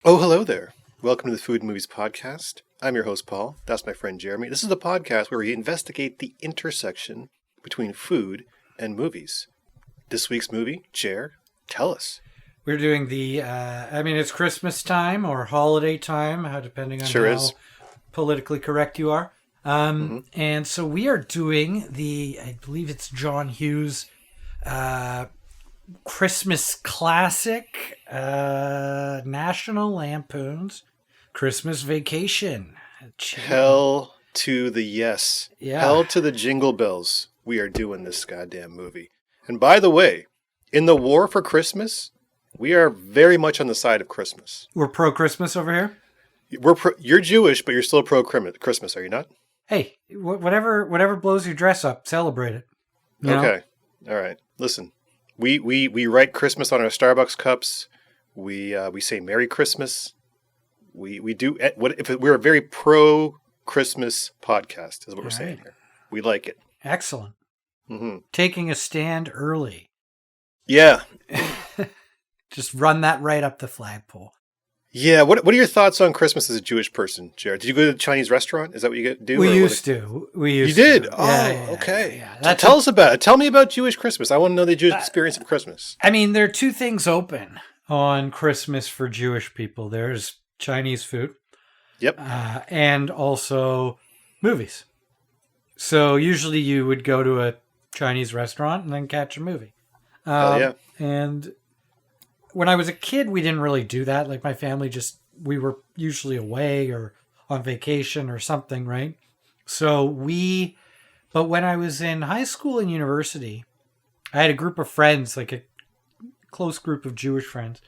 Oh, hello there. Welcome to the Food and Movies Podcast. I'm your host, Paul. That's my friend Jeremy. This is the podcast where we investigate the intersection between food and movies. This week's movie, Jer, tell us. We're doing it's Christmas time or holiday time, depending on Sure how is. politically correct you are. And so we are doing I believe it's John Hughes' Christmas classic, National Lampoon's Christmas Vacation. Hell to the yes. Yeah. Hell to the jingle bells. We are doing this goddamn movie. And by the way, in the war for Christmas, we are very much on the side of Christmas. We're pro-Christmas over here. You're Jewish, but you're still pro-Christmas, are you not? Hey, whatever blows your dress up, celebrate it. You know? Okay. All right. Listen. We write Christmas on our Starbucks cups. We say Merry Christmas. We're a very pro Christmas podcast is what we're saying here. We like it. Excellent. Mm-hmm. Taking a stand early. Yeah. Just run that right up the flagpole. Yeah. What are your thoughts on Christmas as a Jewish person, Jared? Did you go to a Chinese restaurant? Is that what you do? We used to. You did? To. Oh, yeah, okay. Yeah. Tell us about it. Tell me about Jewish Christmas. I want to know the Jewish experience of Christmas. I mean, there are two things open on Christmas for Jewish people. There's Chinese food. Yep. And also movies. So usually you would go to a Chinese restaurant and then catch a movie. Yeah. And when I was a kid, we didn't really do that. Like my family we were usually away or on vacation or something, right? But when I was in high school and university, I had a group of friends, like a close group of Jewish friends.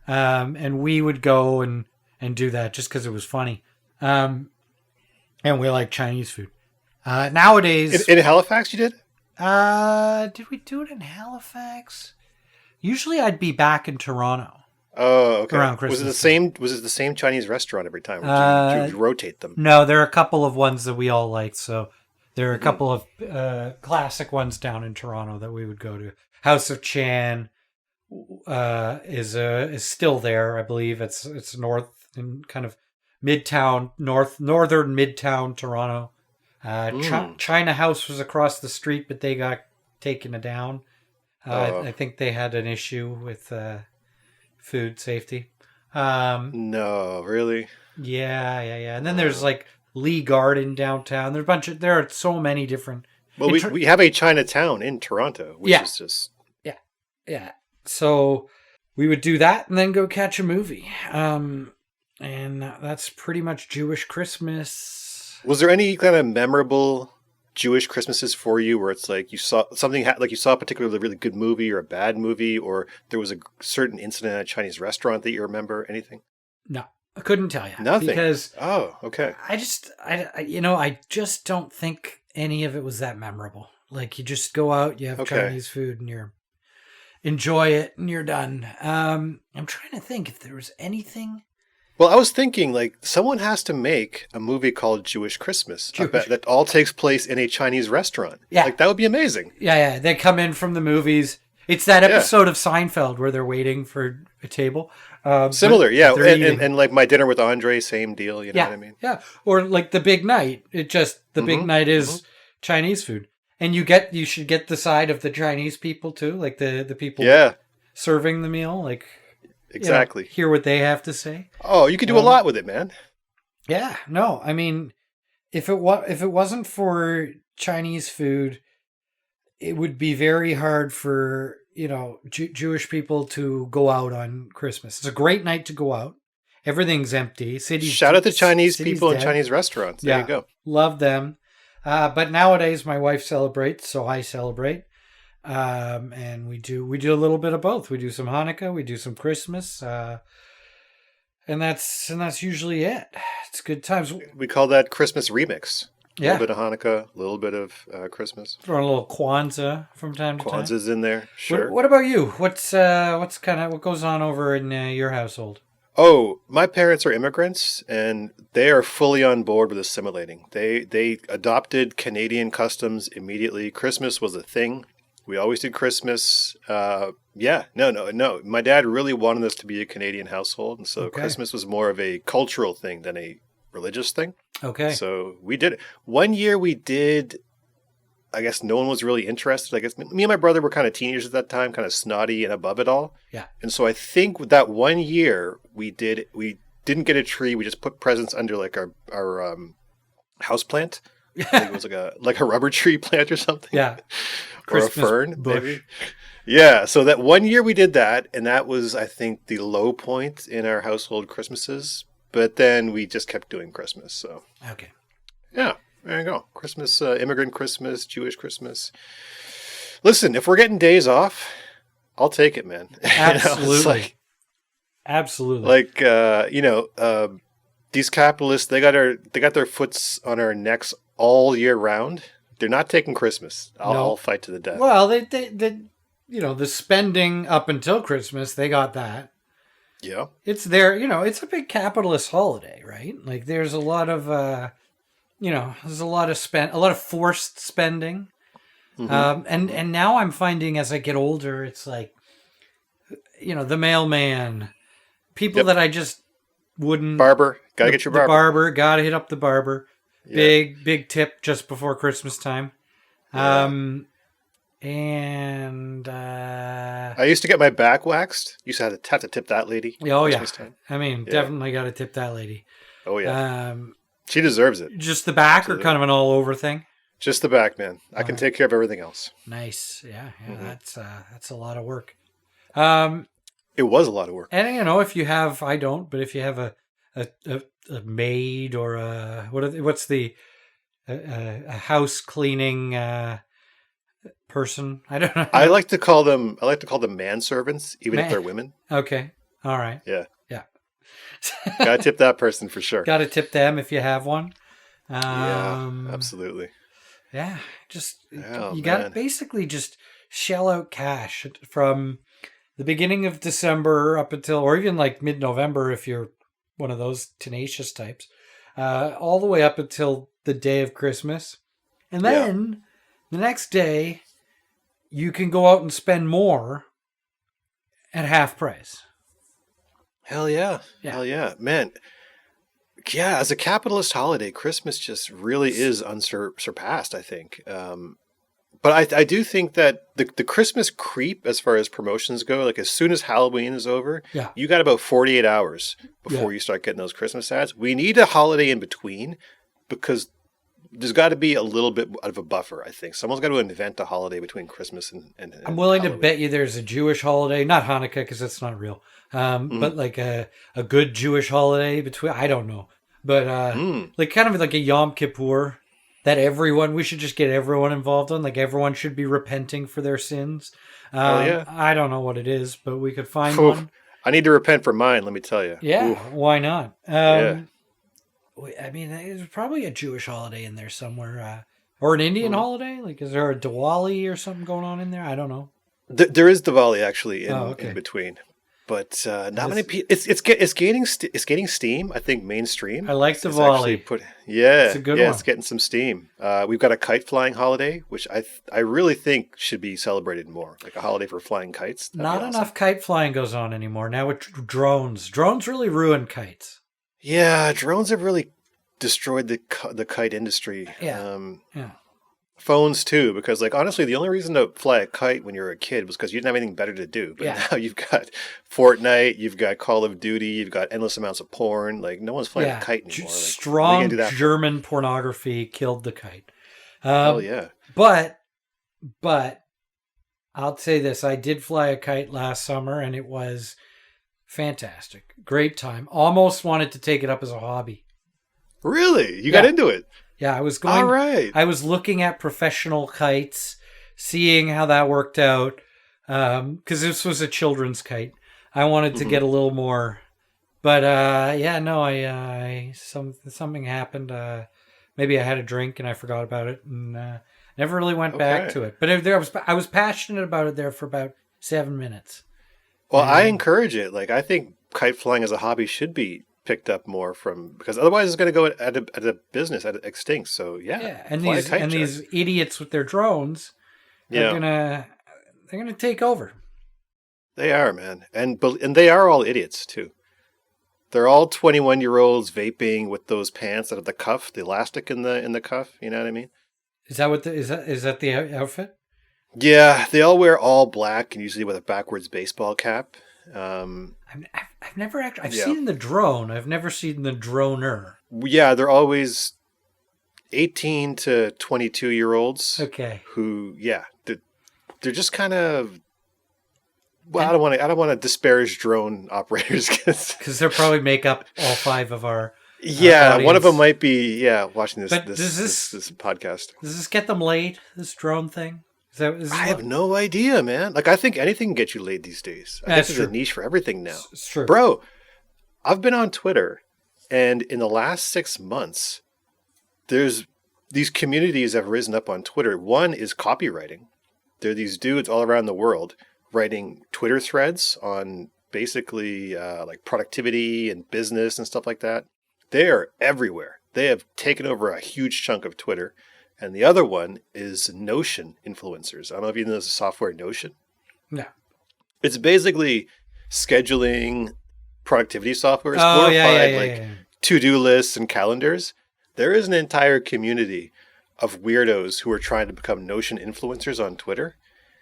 And we would go and do that just because it was funny. And we like Chinese food. Nowadays. In Halifax, you did? Did we do it in Halifax? Usually I'd be back in Toronto. Oh, okay. Around Christmas. Was it the same Chinese restaurant every time? Or did you rotate them? No, there are a couple of ones that we all liked. So there are a couple of classic ones down in Toronto that we would go to. House of Chan is still there, I believe. It's north in kind of midtown, northern midtown Toronto. China House was across the street, but they got taken down. I think they had an issue with food safety. No, really? Yeah. And then there's like Lee Garden downtown. There are so many different. Well, we have a Chinatown in Toronto, which is just yeah. So we would do that and then go catch a movie. And that's pretty much Jewish Christmas. Was there any kind of memorable Jewish Christmases for you where it's like you saw something like you saw a particularly really good movie or a bad movie, or there was a certain incident at a Chinese restaurant that you remember? Anything? No, I couldn't tell you. Nothing. Because okay. I just don't think any of it was that memorable. Like you just go out, you have Chinese food, and you enjoy it, and you're done. I'm trying to think if there was anything. Well, I was thinking, like, someone has to make a movie called Jewish Christmas. I bet that all takes place in a Chinese restaurant. Yeah. Like, that would be amazing. Yeah. They come in from the movies. It's that episode of Seinfeld where they're waiting for a table. Similar, yeah. And like My Dinner with Andre, same deal, you know what I mean? Yeah. Or like The Big Night. The Big Night is Chinese food. And you should get the side of the Chinese people too, like the people serving the meal, like exactly. Hear what they have to say. Oh, you could do a lot with it, man. Yeah, no, I mean, if it wasn't for Chinese food, it would be very hard for Jewish people to go out on Christmas. It's a great night to go out. Everything's empty. Shout out to Chinese people and Chinese restaurants. There you go. Love them. But nowadays my wife celebrates, so I celebrate. And we do a little bit of both. We do some Hanukkah, we do some Christmas, and that's usually it. It's good times. We call that Christmas remix. A Yeah. little bit of Hanukkah, a little bit of Christmas. Throw a little Kwanzaa from time to time. Kwanzaa's in there, sure. What about you? What goes on over in your household? Oh, my parents are immigrants, and they are fully on board with assimilating. They adopted Canadian customs immediately. Christmas was a thing. We always did Christmas. Yeah, no. My dad really wanted us to be a Canadian household, and so Okay. Christmas was more of a cultural thing than a religious thing. Okay. So we did it. One year we did. I guess no one was really interested. I guess me and my brother were kind of teenagers at that time, kind of snotty and above it all. Yeah. And so I think with that one year we didn't get a tree. We just put presents under like our house plant. I think it was like a rubber tree plant or something. Yeah. Or Christmas a fern, bush. maybe. Yeah. So that one year we did that, and that was, I think, the low point in our household Christmases. But then we just kept doing Christmas. So Okay. yeah, there you go. Christmas, immigrant Christmas, Jewish Christmas. Listen, if we're getting days off, I'll take it, man. Absolutely. Absolutely. These capitalists, they got their foots on our necks all year round. They're not taking Christmas. I'll fight to the death. Well, they the spending up until Christmas, they got that. Yeah. It's their, it's a big capitalist holiday, right? Like there's a lot of, there's a lot of forced spending. Mm-hmm. And now I'm finding as I get older, it's like, the mailman, people that I just wouldn't. Barber, gotta get your barber. The barber, gotta hit up the barber. Yeah. Big tip just before Christmas time. Yeah. And I used to get my back waxed. Used to have to tip that lady. Oh yeah, Christmas time. I mean, definitely got to tip that lady. Oh yeah, she deserves it. Just the back, or kind of an all over thing? Just the back, man. I can take care of everything else. Nice, yeah. Mm-hmm. That's a lot of work. It was a lot of work. And if you have, I don't, but if you have a maid or a what's the a house cleaning person, I don't know. I like to call them manservants, even if they're women. Okay, all right. Yeah. Gotta tip that person for sure. Gotta tip them if you have one. Yeah, absolutely. Yeah, you gotta basically just shell out cash from the beginning of December up until, or even like mid-November if you're one of those tenacious types, all the way up until the day of Christmas. And then the next day, you can go out and spend more at half price. Hell yeah. Hell yeah. Man, yeah, as a capitalist holiday, Christmas just really is unsurpassed, I think. But I do think that the Christmas creep, as far as promotions go, like as soon as Halloween is over, you got about 48 hours before you start getting those Christmas ads. We need a holiday in between because there's got to be a little bit of a buffer, I think. Someone's got to invent a holiday between Christmas and I'm willing Halloween. to bet you there's a Jewish holiday, not Hanukkah because that's not real, but like a good Jewish holiday between, I don't know. But like kind of like a Yom Kippur that we should just get everyone involved on. Like everyone should be repenting for their sins. I don't know what it is, but we could find one. I need to repent for mine, let me tell you. Yeah, why not? I mean, there's probably a Jewish holiday in there somewhere. Or an Indian holiday? Like, is there a Diwali or something going on in there? I don't know. There is Diwali actually in between. But not many people. It's gaining steam. I think mainstream. I like Diwali. It's a good one. It's getting some steam. We've got a kite flying holiday, which I really think should be celebrated more, like a holiday for flying kites. Not enough kite flying goes on anymore. Now with drones, drones really ruin kites. Yeah, drones have really destroyed the kite industry. Yeah. Phones too, because like honestly, the only reason to fly a kite when you're a kid was because you didn't have anything better to do. But now you've got Fortnite, you've got Call of Duty, you've got endless amounts of porn. Like no one's flying a kite anymore. Like, strong German pornography killed the kite. Hell yeah! But I'll say this: I did fly a kite last summer, and it was fantastic, great time. Almost wanted to take it up as a hobby. Really, you got into it? Yeah, I was going. All right. I was looking at professional kites, seeing how that worked out. Because this was a children's kite. I wanted to get a little more, but something happened. Maybe I had a drink and I forgot about it, and never really went back to it. But I was passionate about it there for about 7 minutes. Well, I encourage it. Like I think kite flying as a hobby should be picked up more because otherwise it's going to go at a business at extinct. So and these idiots with their drones They're Yeah. gonna take over. They are, man. And they are all idiots, too. They're all 21-year-olds vaping with those pants that have the cuff, the elastic in the cuff. You know what I mean? Is that what is that the outfit? Yeah, they all wear all black and usually with a backwards baseball cap. I've never actually. I've Yeah. seen the drone. I've never seen the droner. Yeah, they're always 18 to 22-year-olds. Okay. Who, yeah, they're just kind of. Well, I don't want to disparage drone operators because they'll probably make up all 5 of our. Yeah, audience. one of them might be watching this But this podcast. Does this get them laid? This drone thing? I have no idea, man. Like I think anything can get you laid these days. I think there's a niche for everything now. It's true, bro. I've been on Twitter, and in the last 6 months, there's these communities have risen up on Twitter. One is copywriting. There are these dudes all around the world writing Twitter threads on basically like productivity and business and stuff like that. They are everywhere. They have taken over a huge chunk of Twitter. And the other one is Notion influencers. I don't know if you know the software Notion. No. It's basically scheduling productivity software. It's Oh, glorified to-do lists and calendars. There is an entire community of weirdos who are trying to become Notion influencers on Twitter.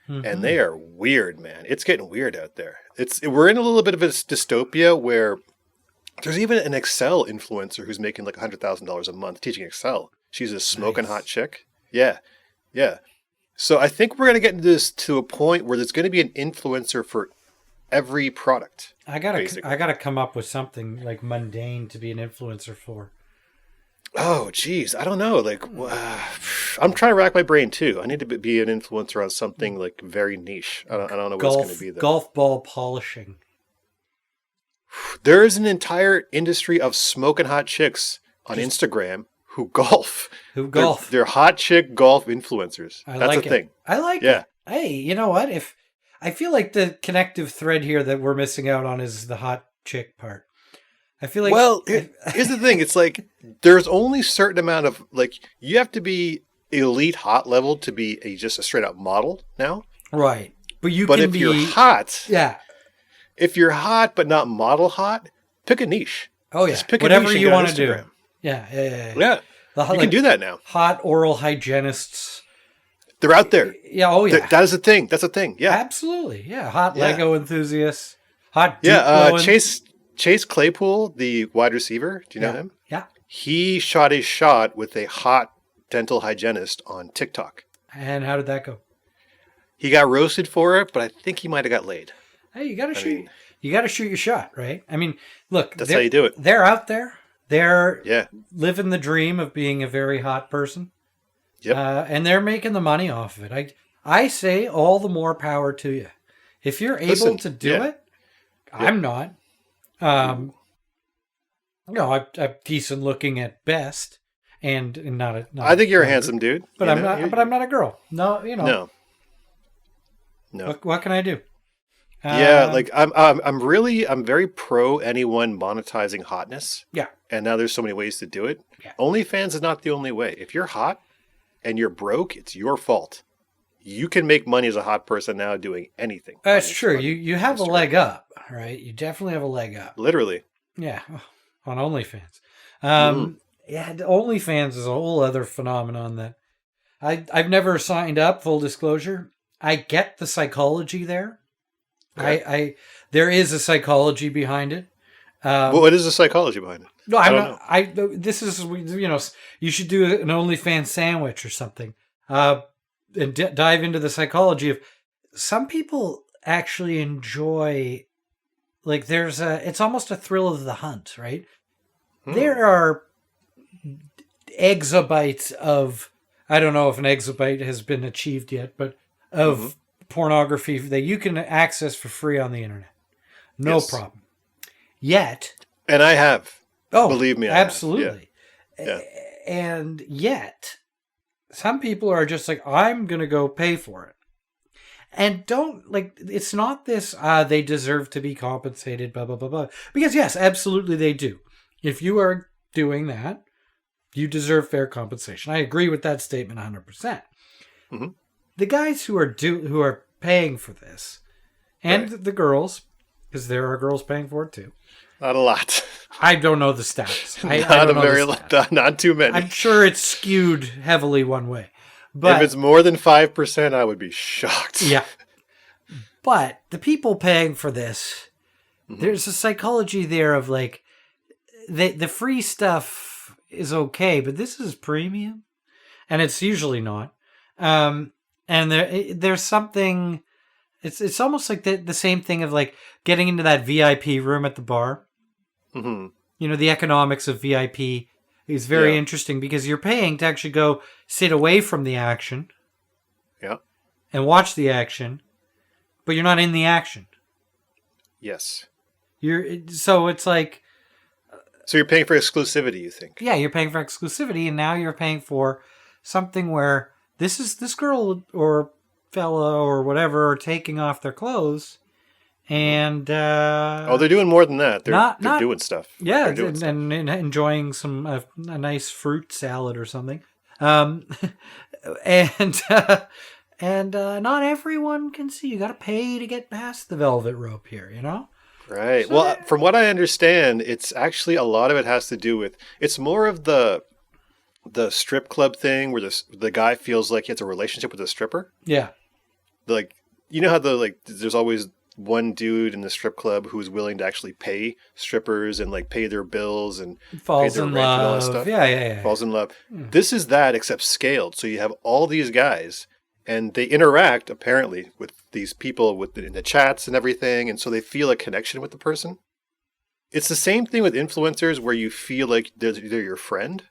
Mm-hmm. And they are weird, man. It's getting weird out there. We're in a little bit of a dystopia where there's even an Excel influencer who's making like $100,000 a month teaching Excel. She's a smoking hot chick. Yeah. Yeah. So I think we're going to get into this to a point where there's going to be an influencer for every product. I gotta come up with something like mundane to be an influencer for. Oh, geez. I don't know. Like, I'm trying to rack my brain too. I need to be an influencer on something like very niche. I don't know what's going to be there. Golf ball polishing. There is an entire industry of smoking hot chicks on Instagram who golf. They're hot chick golf influencers. That's a thing. I like it. Hey, you know what? If I feel like the connective thread here that we're missing out on is the hot chick part. I feel like. Well, here's the thing. It's like there's only a certain amount of like you have to be elite hot level to be just a straight up model now. Right, but if you're hot, if you're hot but not model hot, pick a niche. Oh yeah, just pick whatever a niche you want to do. Yeah. You can do that now. Hot oral hygienists. They're out there. Yeah. Oh yeah. That is a thing. That's a thing. Yeah. Absolutely. Yeah. Hot Lego enthusiasts. Hot. Chase Claypool, the wide receiver. Do you know him? Yeah. He shot a shot with a hot dental hygienist on TikTok. And how did that go? He got roasted for it, but I think he might have got laid. Hey, you got to shoot. You got to shoot your shot, right? I mean, look. That's how you do it. They're out there. They're living the dream of being a very hot person. Yep. And they're making the money off of it. I say all the more power to you. If you're able to do it, I'm not. I'm decent looking at best, and not. I think you're a handsome dude, but I'm not. But I'm not a girl. No, No. What can I do? Like I'm very pro anyone monetizing hotness. Yeah. And now there's so many ways to do it. Yeah. OnlyFans is not the only way. If you're hot and you're broke, it's your fault. You can make money as a hot person now doing anything. That's true. You have a leg up, right? You definitely have a leg up. Literally. Yeah. On OnlyFans. OnlyFans is a whole other phenomenon that I've never signed up, full disclosure. I get the psychology there. Okay. There is a psychology behind it. What is the psychology behind it? No, I don't know. This is, you should do an OnlyFans sandwich or something. And dive into the psychology of some people actually enjoy, like it's almost a thrill of the hunt, right? There are exabytes of, I don't know if an exabyte has been achieved yet, but of pornography that you can access for free on the internet. No problem. Yet. And I have. Believe me. Absolutely. Yeah. And yet, some people are just like, I'm going to go pay for it. And it's not this, they deserve to be compensated, blah, blah, blah, blah. Because yes, absolutely they do. If you are doing that, you deserve fair compensation. I agree with that statement 100%. the guys who are paying for this, and the girls, because there are girls paying for it too. Not a lot. I don't know the stats. I don't know the stats. Not too many. I'm sure it's skewed heavily one way. But if it's more than 5%, I would be shocked. Yeah. But the people paying for this, there's a psychology there of like, the free stuff is okay, but this is premium, and it's usually not. And there's something. It's almost like the same thing of like getting into that VIP room at the bar. Mm-hmm. You know, the economics of VIP is very interesting because you're paying to actually go sit away from the action. Yeah. And watch the action, but you're not in the action. Yes. So it's like. So you're paying for exclusivity, you think? Yeah, you're paying for exclusivity, and now you're paying for something where this girl or fella or whatever are taking off their clothes, and they're doing more than that. They're doing stuff. Yeah, doing and enjoying some a nice fruit salad or something. And not everyone can see. You got to pay to get past the velvet rope here, you know. Right. So well, from what I understand, it's actually a lot of it has to do with, it's more of the strip club thing where the guy feels like he has a relationship with a stripper. Yeah. Like, you know how there's always one dude in the strip club who's willing to actually pay strippers and like pay their bills and falls pay their in rent love. and all that stuff. Yeah. Falls in love. This is that except scaled. So you have all these guys and they interact apparently with these people in the chats and everything. And so they feel a connection with the person. It's the same thing with influencers where you feel like they're your friend.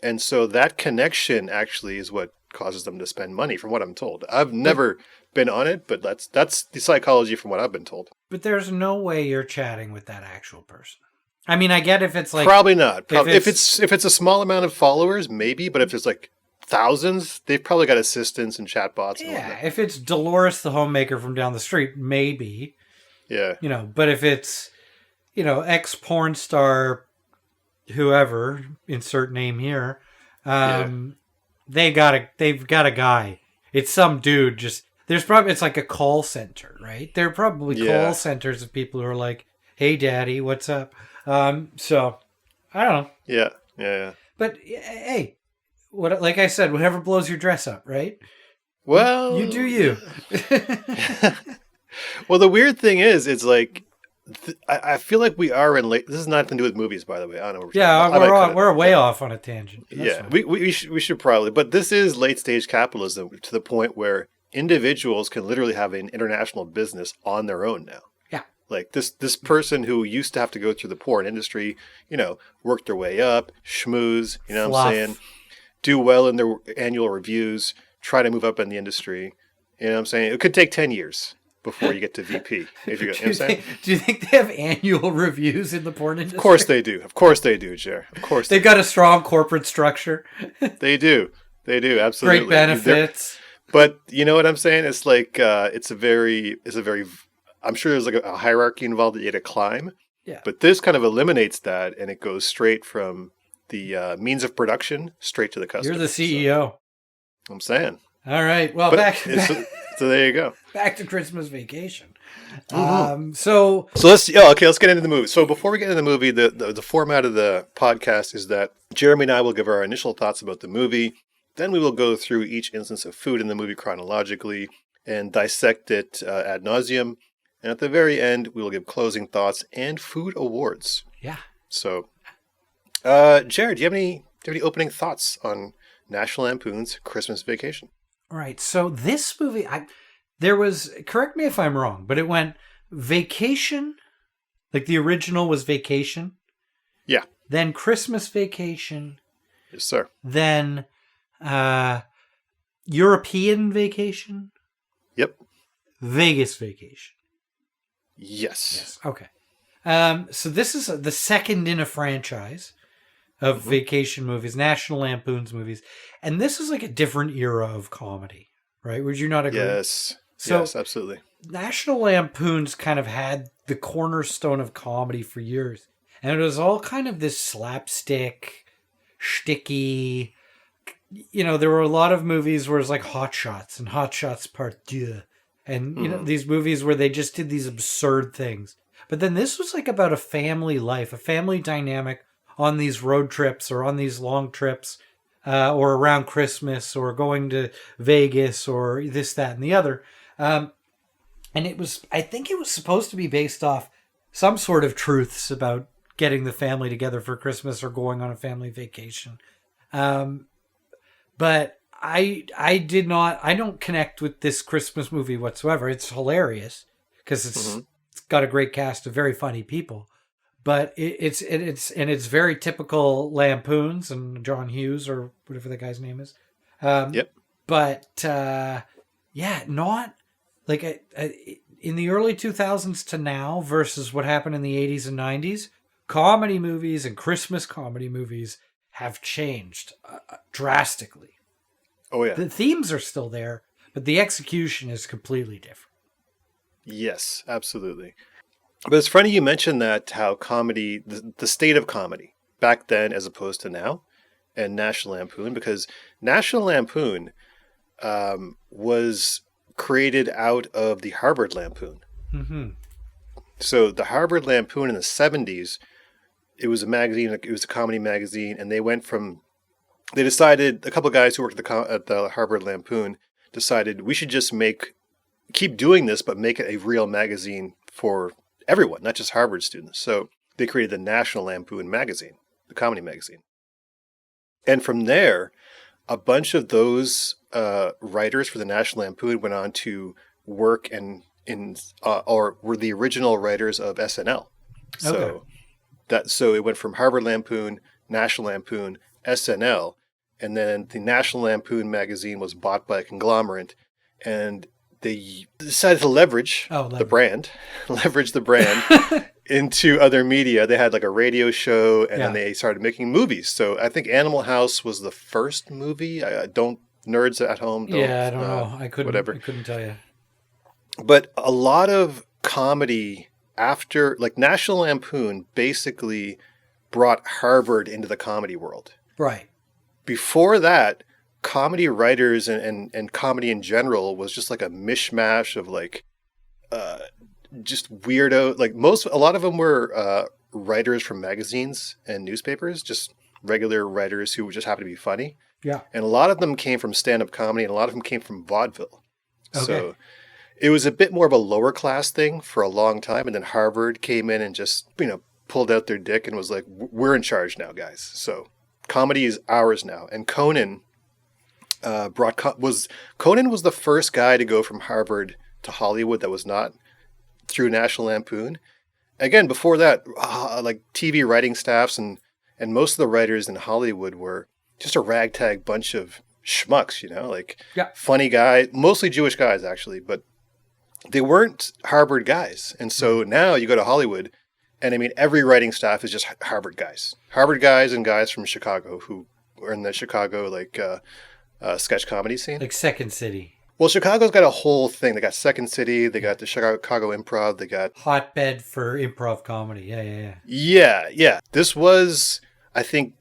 And so that connection actually is what causes them to spend money, from what I'm told. I've never been on it, but that's the psychology from what I've been told. But there's no way you're chatting with that actual person. I mean, I get if it's like... Probably not. If it's a small amount of followers, maybe, but if it's like thousands, they've probably got assistants and chatbots. Yeah, if it's Dolores the homemaker from down the street, maybe. Yeah. You know, but if it's, you know, ex-porn star, whoever, insert name here, they've got a guy. It's some dude just... it's like a call center, right? There are probably call centers of people who are like, hey, daddy, what's up? So, I don't know. Yeah. But, hey, like I said, whatever blows your dress up, right? Well... You do you. Well, the weird thing is, it's like, I feel like we are in late... This is nothing to do with movies, by the way. I don't know. Yeah, we're way off on a tangent. Yeah, we should probably... But this is late-stage capitalism to the point where individuals can literally have an international business on their own now. Yeah. Like this what who used to have to go through the porn industry, you know, work their way up, schmooze, you know what I'm saying? Do well in their annual reviews, try to move up in the industry. You know what I'm saying? It could take 10 years before you get to VP. If you know what I'm saying? Do you think they have annual reviews in the porn industry? Of course they do. Of course they do, Jer. Of course they've got a strong corporate structure. They do. Absolutely. Great benefits. But you know what I'm saying? It's like it's a very I'm sure there's like a hierarchy involved that you had to climb. Yeah. But this kind of eliminates that, and it goes straight from the means of production straight to the customer. You're the CEO. So, I'm saying. All right. Well, so there you go. Back to Christmas Vacation. Mm-hmm. So let's get into the movie. So before we get into the movie, the format of the podcast is that Jeremy and I will give our initial thoughts about the movie. Then we will go through each instance of food in the movie chronologically and dissect it ad nauseum. And at the very end, we will give closing thoughts and food awards. Yeah. So, Jared, do you have any opening thoughts on National Lampoon's Christmas Vacation? Right. So this movie, correct me if I'm wrong, but it went Vacation, like the original was Vacation. Yeah. Then Christmas Vacation. Yes, sir. Then European Vacation. Yep. Vegas Vacation. Yes. Okay. So this is the second in a franchise of vacation movies, National Lampoon's movies. And this is like a different era of comedy, right? Would you not agree? Yes. So, yes, absolutely. National Lampoon's kind of had the cornerstone of comedy for years. And it was all kind of this slapstick, shticky, there were a lot of movies where it's like Hot Shots and Hot Shots Part 2. And, these movies where they just did these absurd things. But then this was like about a family life, a family dynamic on these road trips or on these long trips, or around Christmas or going to Vegas or this, that, and the other. And I think it was supposed to be based off some sort of truths about getting the family together for Christmas or going on a family vacation. But I don't connect with this Christmas movie whatsoever. It's hilarious because it's got a great cast of very funny people, but it's very typical Lampoons and John Hughes or whatever the guy's name is. Yep. But not like in the early 2000s to now versus what happened in the 80s and 90s. Comedy movies and Christmas comedy movies have changed drastically. Oh, yeah. The themes are still there, but the execution is completely different. Yes, absolutely. But it's funny you mentioned that, how comedy, the state of comedy back then as opposed to now, and National Lampoon, because National Lampoon was created out of the Harvard Lampoon. Mm-hmm. So the Harvard Lampoon in the 70s, it was a magazine, it was a comedy magazine, and they decided, a couple of guys who worked at the Harvard Lampoon decided we should just keep doing this, but make it a real magazine for everyone, not just Harvard students. So they created the National Lampoon magazine, the comedy magazine. And from there, a bunch of those writers for the National Lampoon went on to work or were the original writers of SNL. So so it went from Harvard Lampoon, National Lampoon, SNL, and then the National Lampoon magazine was bought by a conglomerate, and they decided to leverage the brand into other media. They had like a radio show, and then they started making movies. So I think Animal House was the first movie. I don't, nerds at home. I don't know. I couldn't tell you. But a lot of comedy after, like, National Lampoon basically brought Harvard into the comedy world. Right. Before that, comedy writers and comedy in general was just like a mishmash of like just weirdo, like a lot of them were writers from magazines and newspapers, just regular writers who just happened to be funny. Yeah. And a lot of them came from stand-up comedy, and a lot of them came from vaudeville. Okay. So it was a bit more of a lower class thing for a long time, and then Harvard came in and just, pulled out their dick and was like, we're in charge now, guys. So comedy is ours now. And Conan was the first guy to go from Harvard to Hollywood that was not through National Lampoon. Again, before that, like TV writing staffs and most of the writers in Hollywood were just a ragtag bunch of schmucks, funny guys, mostly Jewish guys actually, but they weren't Harvard guys. And so now you go to Hollywood, and I mean, every writing staff is just Harvard guys and guys from Chicago who are in the Chicago, sketch comedy scene. Like Second City. Well, Chicago's got a whole thing. They got Second City. They got the Chicago Improv. They got hotbed for improv comedy. Yeah. Yeah. This was, I think,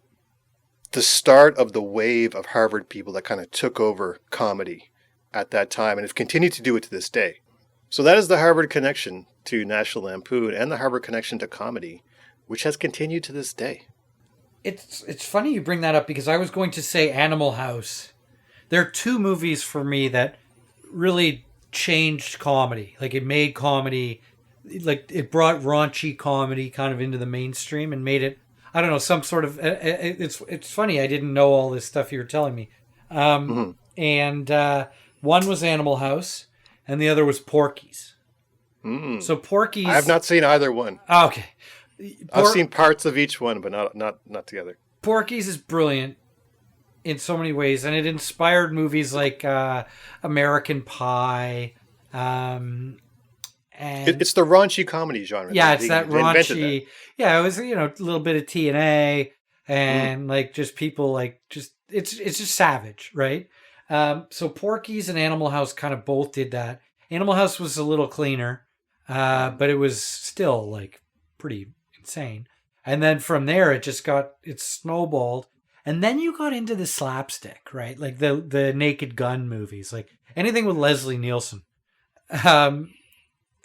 the start of the wave of Harvard people that kind of took over comedy at that time, and have continued to do it to this day. So that is the Harvard connection to National Lampoon and the Harvard connection to comedy, which has continued to this day. It's funny you bring that up, because I was going to say Animal House. There are two movies for me that really changed comedy. Like, it made comedy, like it brought raunchy comedy kind of into the mainstream and made it, I don't know, some sort of, it's funny, I didn't know all this stuff you were telling me. And one was Animal House and the other was Porky's. So Porky's, I have not seen either one. Oh, okay. I've seen parts of each one, but not together. Porky's is brilliant in so many ways, and it inspired movies like American Pie. And it's the raunchy comedy genre. Yeah, it's that raunchy. Yeah, it was a little bit of TNA and like just people like just it's just savage, right? So Porky's and Animal House kind of both did that. Animal House was a little cleaner, but it was still like pretty insane. And then from there, it snowballed. And then you got into the slapstick, right? Like the Naked Gun movies, like anything with Leslie Nielsen. Um,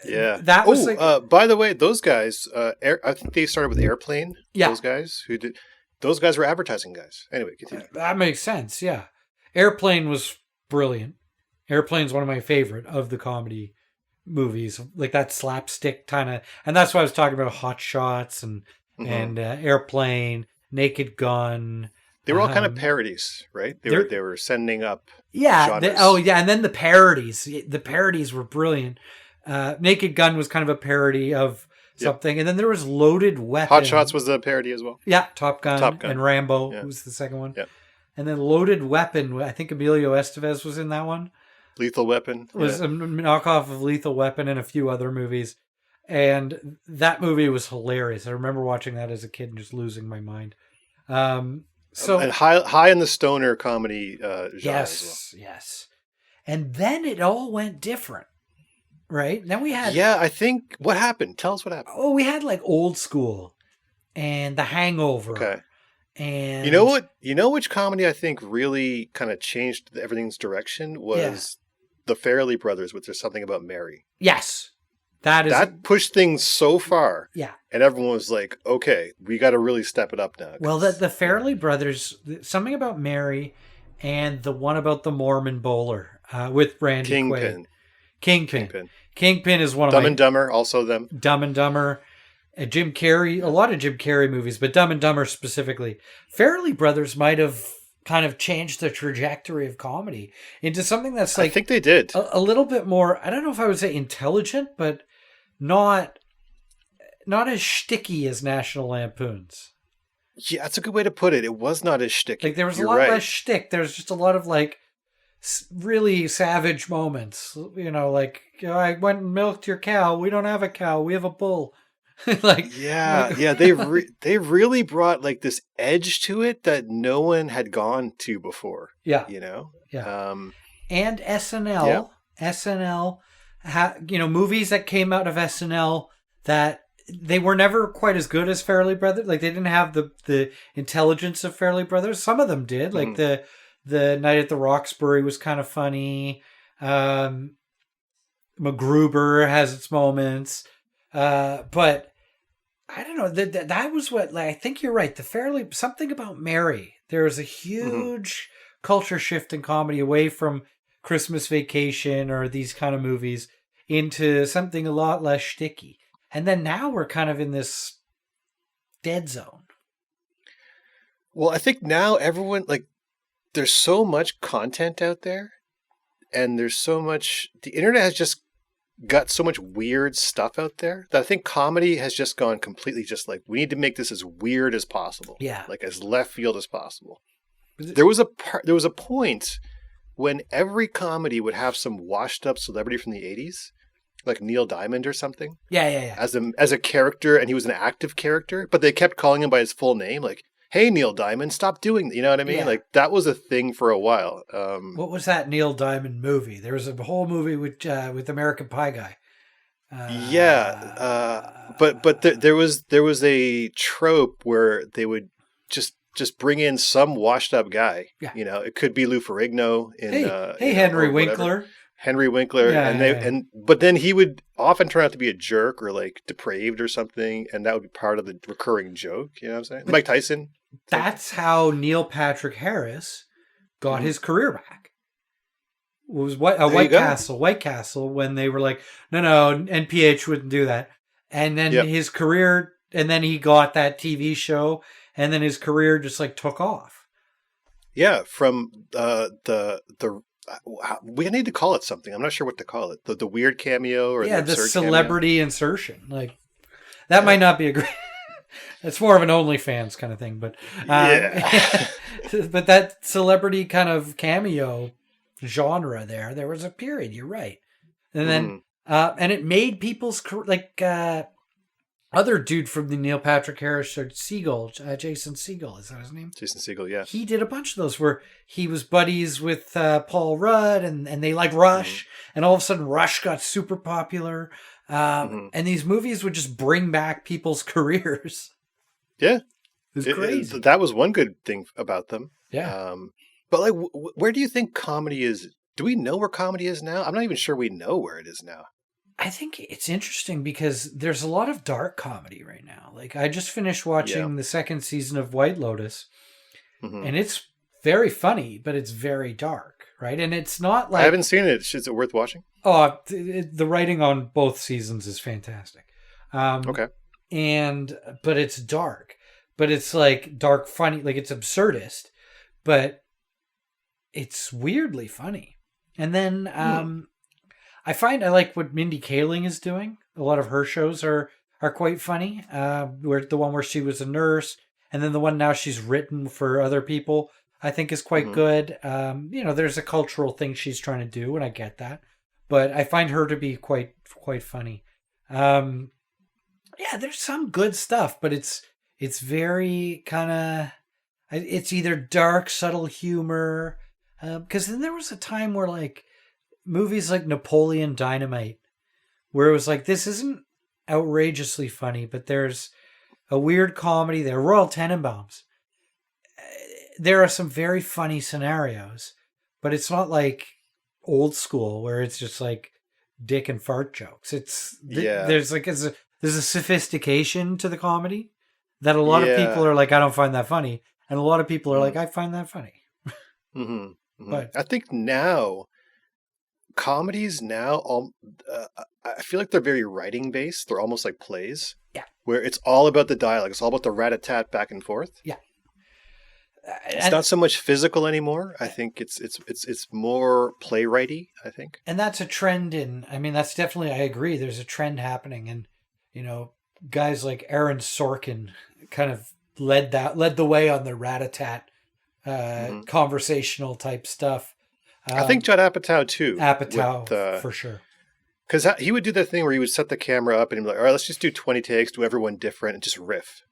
Yeah. that was like, By the way, those guys, I think they started with Airplane. yeah, Those guys who did, those guys were advertising guys. Anyway, continue. that makes sense. Yeah. Airplane was brilliant. Airplane's one of my favorite of the comedy movies, like that slapstick kind of, and that's why I was talking about Hot Shots and Airplane, Naked Gun. They were all kind of parodies, right? They were sending up. Yeah. Genres. And then the parodies. The parodies were brilliant. Naked Gun was kind of a parody of something, and then there was Loaded Weapon. Hot Shots was a parody as well. Yeah, Top Gun. And Rambo was the second one. Yeah. And then Loaded Weapon, I think Emilio Estevez was in that one. Lethal Weapon. Was a knockoff of Lethal Weapon and a few other movies. And that movie was hilarious. I remember watching that as a kid and just losing my mind. And high in the stoner comedy genre as well. Yes. And then it all went different. Right? Then we had... Yeah, I think... What happened? Tell us what happened. Oh, we had like Old School and The Hangover. Okay. And... You know what? You know which comedy I think really kind of changed everything's direction was the Farrelly Brothers with There's Something About Mary. Yes. That pushed things so far. Yeah. And everyone was like, okay, we got to really step it up now. Well, the Farrelly Brothers, Something About Mary and the one about the Mormon bowler with Randy Quaid. Kingpin is one of Dumb and Dumber, also them. Dumb and Dumber. Jim Carrey, a lot of Jim Carrey movies, but Dumb and Dumber specifically. Farrelly Brothers might have kind of changed the trajectory of comedy into something that's like... I think they did. A little bit more, I don't know if I would say intelligent, but not as shticky as National Lampoons. Yeah, that's a good way to put it. It was not as shticky. Like there was a lot less shtick. There's just a lot of like really savage moments. You know, like I went and milked your cow. We don't have a cow. We have a bull. They really brought like this edge to it that no one had gone to before. Yeah, you know. Yeah. And SNL, movies that came out of SNL that they were never quite as good as Farrelly Brothers. Like they didn't have the intelligence of Farrelly Brothers. Some of them did. Like the Night at the Roxbury was kind of funny. MacGruber has its moments. But I don't know. That was what, like, I think you're right. Something About Mary. There was a huge culture shift in comedy away from Christmas Vacation or these kind of movies into something a lot less shticky. And then now we're kind of in this dead zone. Well, I think now everyone, like, there's so much content out there and there's so much, the internet has just got so much weird stuff out there that I think comedy has just gone completely just like, we need to make this as weird as possible. Yeah. Like as left field as possible. There was a point when every comedy would have some washed up celebrity from the 80s, like Neil Diamond or something. Yeah. As a character, and he was an active character, but they kept calling him by his full name, like, hey, Neil Diamond, stop doing that. You know what I mean? Yeah. Like, that was a thing for a while. What was that Neil Diamond movie? There was a whole movie with American Pie guy. But there was a trope where they would just bring in some washed up guy. Yeah. You know, it could be Lou Ferrigno in Henry Winkler. Henry Winkler, but then he would often turn out to be a jerk or like depraved or something, and that would be part of the recurring joke. You know what I'm saying? Mike Tyson. That's how Neil Patrick Harris got his career back. It was White Castle, when they were like, no, NPH wouldn't do that, and then his career, and then he got that TV show, and then his career just like took off. Yeah, from the. We need to call it something. I'm not sure what to call it. The weird cameo or the celebrity insertion. Like that might not be a great. It's more of an OnlyFans kind of thing, but but that celebrity kind of cameo genre there was a period. You're right, and then and it made people's other dude from the Neil Patrick Harris show, Jason Segel, is that his name? Jason Segel, yeah. He did a bunch of those where he was buddies with Paul Rudd and they like Rush, and all of a sudden Rush got super popular. And these movies would just bring back people's careers. Yeah. was crazy. That was one good thing about them. Yeah. But like, where do you think comedy is? Do we know where comedy is now? I'm not even sure we know where it is now. I think it's interesting because there's a lot of dark comedy right now. Like I just finished watching the second season of White Lotus, and it's very funny, but it's very dark, right? And it's not like I haven't seen it. Is it worth watching? Oh, the writing on both seasons is fantastic. Okay. But it's dark, but it's like dark funny, like it's absurdist, but it's weirdly funny. And then I find I like what Mindy Kaling is doing. A lot of her shows are quite funny. Where the one where she was a nurse, and then the one now she's written for other people, I think is quite good. There's a cultural thing she's trying to do, and I get that. But I find her to be quite funny. There's some good stuff, but it's very kind of, it's either dark, subtle humor. Because then there was a time where like movies like Napoleon Dynamite, where it was like, this isn't outrageously funny, but there's a weird comedy there. Royal Tenenbaums. There are some very funny scenarios, but it's not like old school where it's just like dick and fart jokes. There's a sophistication to the comedy that a lot of people are like, I don't find that funny, and a lot of people are like, I find that funny. But I think now comedies I feel like they're very writing based. They're almost like plays. Yeah, where it's all about the dialogue. It's all about the rat-a-tat back and forth. Yeah. It's not so much physical anymore. I think it's more playwrighty, I think. And that's a trend that's definitely, I agree. There's a trend happening, and, guys like Aaron Sorkin kind of led the way on the rat-a-tat conversational type stuff. I think Judd Apatow too. Apatow, for sure. Because he would do that thing where he would set the camera up and he'd be like, all right, let's just do 20 takes, do everyone different, and just riff.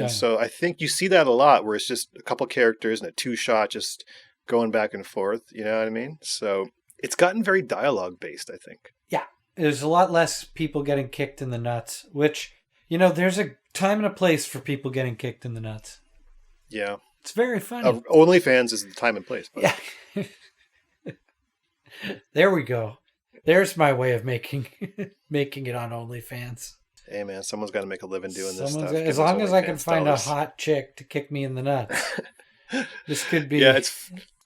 So I think you see that a lot where it's just a couple characters and a two-shot just going back and forth. You know what I mean? So it's gotten very dialogue based, I think. Yeah. There's a lot less people getting kicked in the nuts, which, there's a time and a place for people getting kicked in the nuts. Yeah. It's very funny. OnlyFans is the time and place. Yeah. There we go. There's my way of making it on OnlyFans. Hey man, someone's got to make a living doing this stuff. As long as I can find a hot chick to kick me in the nuts, this could be. Yeah,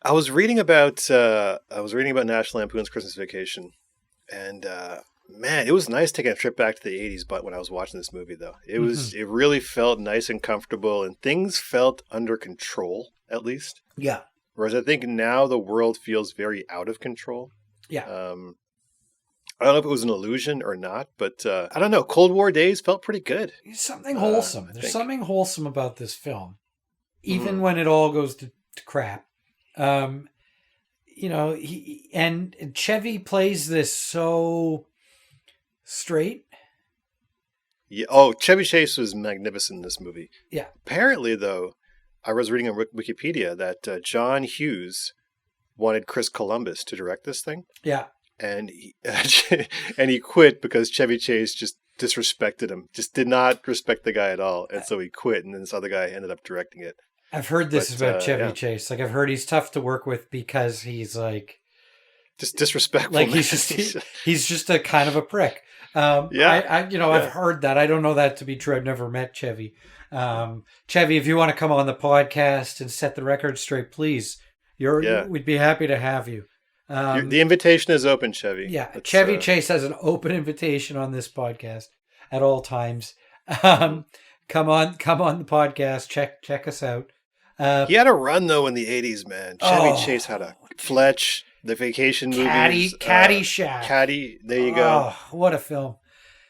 I was reading about National Lampoon's Christmas Vacation, and man, it was nice taking a trip back to the '80s. But when I was watching this movie, though, it really felt nice and comfortable, and things felt under control at least. Yeah. Whereas I think now the world feels very out of control. Yeah. I don't know if it was an illusion or not, but I don't know. Cold War days felt pretty good. Something wholesome. There's something wholesome about this film, even when it all goes to crap. Chevy plays this so straight. Yeah. Oh, Chevy Chase was magnificent in this movie. Yeah. Apparently, though, I was reading on Wikipedia that John Hughes wanted Chris Columbus to direct this thing. Yeah. And he quit because Chevy Chase just disrespected him, just did not respect the guy at all. And so he quit, and then this other guy ended up directing it. I've heard this about Chevy Chase. Like, I've heard he's tough to work with because he's like... just disrespectful. Like, he's just a kind of a prick. I've heard that. I don't know that to be true. I've never met Chevy. Chevy, if you want to come on the podcast and set the record straight, please. We'd be happy to have you. The invitation is open, Chevy. Yeah, Chevy Chase has an open invitation on this podcast at all times. Come on the podcast. Check us out. He had a run though in the '80s, man. Chevy Chase had a Fletch, the vacation movies, Caddyshack. Caddy. There you go. Oh, what a film!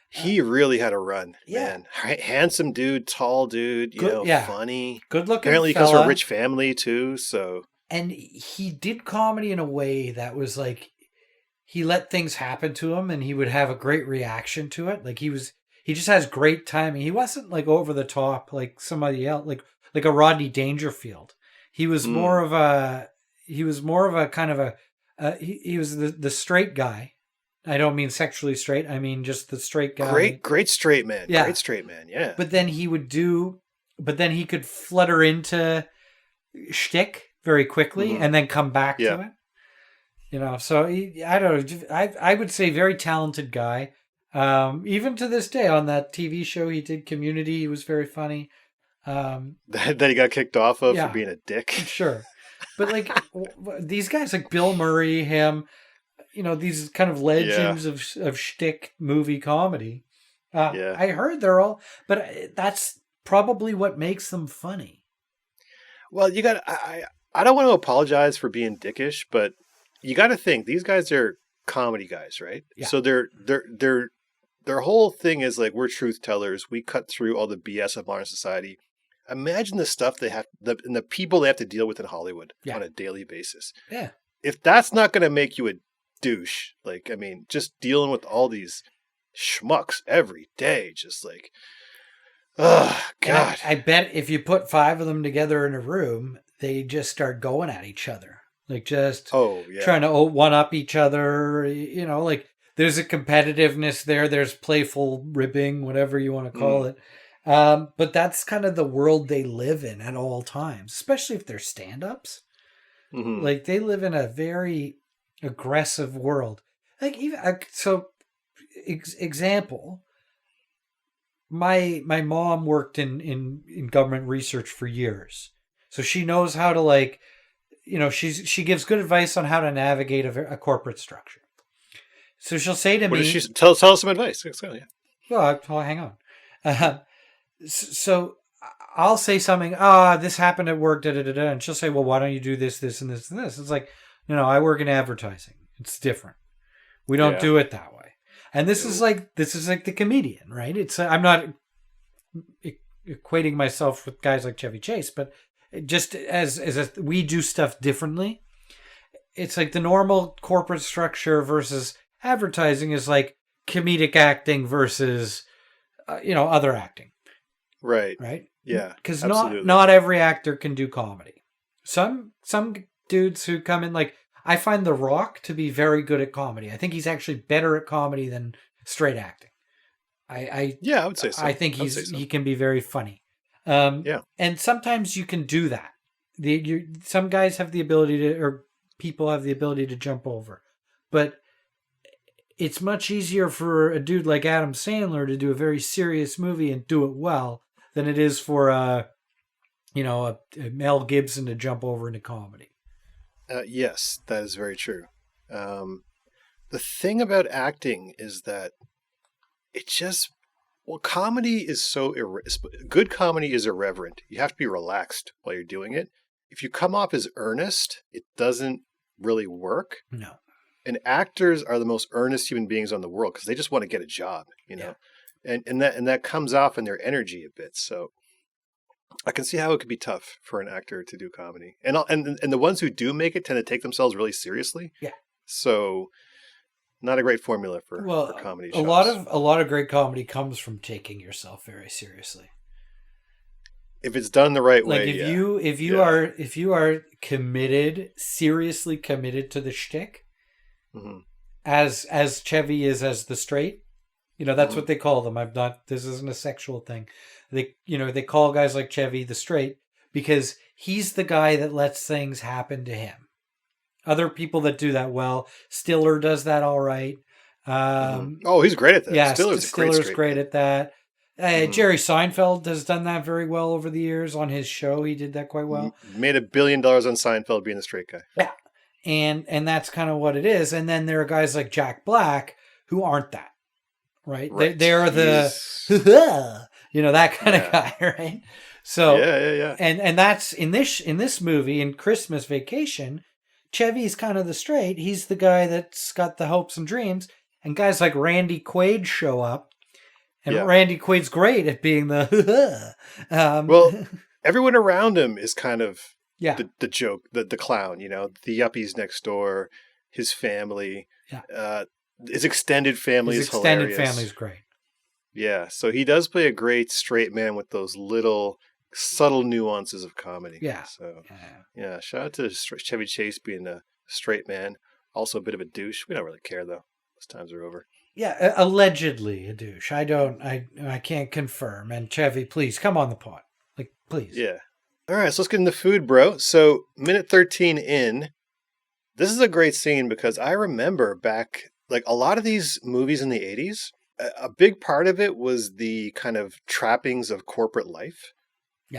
He really had a run, man. Handsome dude, tall dude, funny, good looking. Apparently, he comes from a rich family too, so. And he did comedy in a way that was like, he let things happen to him and he would have a great reaction to it. Like he just has great timing. He wasn't like over the top like somebody else, like a Rodney Dangerfield. He was more of a kind of he was the straight guy. I don't mean sexually straight. I mean just the straight guy. Great straight man. Yeah. Great straight man. Yeah. But then he would do but then he could flutter into shtick very quickly and then come back to it. So I don't know. I would say very talented guy. Even to this day, on that TV show he did, Community, he was very funny. That he got kicked off of for being a dick. Sure. But like these guys like Bill Murray, him, these kind of legends of shtick movie comedy. I heard they're all, but that's probably what makes them funny. Well, I don't want to apologize for being dickish, but you got to think these guys are comedy guys, right? Yeah. So their whole thing is like, we're truth tellers. We cut through all the BS of modern society. Imagine the stuff they have, and the people they have to deal with in Hollywood on a daily basis. Yeah. If that's not going to make you a douche, like, I mean, just dealing with all these schmucks every day, just like, oh, God. I bet if you put 5 of them together in a room, they just start going at each other. Like just trying to one-up each other. Like there's a competitiveness there. There's playful ribbing, whatever you want to call it. But that's kind of the world they live in at all times, especially if they're stand-ups. Mm-hmm. Like they live in a very aggressive world. Like example, my mom worked in government research for years. So she knows how to she gives good advice on how to navigate a corporate structure. So she'll say to me, tell us some advice. Well, hang on. So I'll say something, this happened at work, and she'll say, well, why don't you do this, this, and this, and this? It's like, I work in advertising. It's different. We don't do it that way. And this is like the comedian, right? I'm not equating myself with guys like Chevy Chase, but just as we do stuff differently. It's like the normal corporate structure versus advertising is like comedic acting versus, other acting. Right. Right. Yeah. Because not every actor can do comedy. Some dudes who come in, like, I find The Rock to be very good at comedy. I think he's actually better at comedy than straight acting. I would say so. I think he can be very funny. And sometimes you can do that. Some guys have the ability to, or people have the ability to jump over, but it's much easier for a dude like Adam Sandler to do a very serious movie and do it well than it is for a Mel Gibson to jump over into comedy. Yes, that is very true. The thing about acting is that comedy is good comedy is irreverent. You have to be relaxed while you're doing it. If you come off as earnest, it doesn't really work. No. And actors are the most earnest human beings on the world because they just want to get a job, and that comes off in their energy a bit. So I can see how it could be tough for an actor to do comedy, and the ones who do make it tend to take themselves really seriously. Yeah. So not a great formula for comedy shows. A lot of great comedy comes from taking yourself very seriously. If it's done the right way, if you are committed, seriously committed to the shtick, mm-hmm. as Chevy is as the straight, that's what they call them. This isn't a sexual thing. They call guys like Chevy the straight because he's the guy that lets things happen to him. Other people that do that well, Stiller does that all right. He's great at that. Yeah, Stiller's great at that. Jerry Seinfeld has done that very well over the years on his show. He did that quite well. Made $1 billion on Seinfeld being the straight guy. Yeah, and that's kind of what it is. And then there are guys like Jack Black who aren't that, right? They're the that kind of guy, right? So yeah. And that's in this movie, in Christmas Vacation, Chevy's kind of the straight. He's the guy that's got the hopes and dreams, and guys like Randy Quaid show up. And Randy Quaid's great at being the well, everyone around him is kind of the joke, the clown, the yuppies next door, his family, his extended family is hilarious. His extended family's great. Yeah, so he does play a great straight man with those little subtle nuances of comedy. Yeah. So shout out to Chevy Chase being a straight man, also a bit of a douche. We don't really care though. Those times are over. Yeah, allegedly a douche. I can't confirm. And Chevy, please come on the pod. Like, please. Yeah. All right, so let's get into food, bro. So, minute 13 in, this is a great scene because I remember back, like a lot of these movies in the 80s, a big part of it was the kind of trappings of corporate life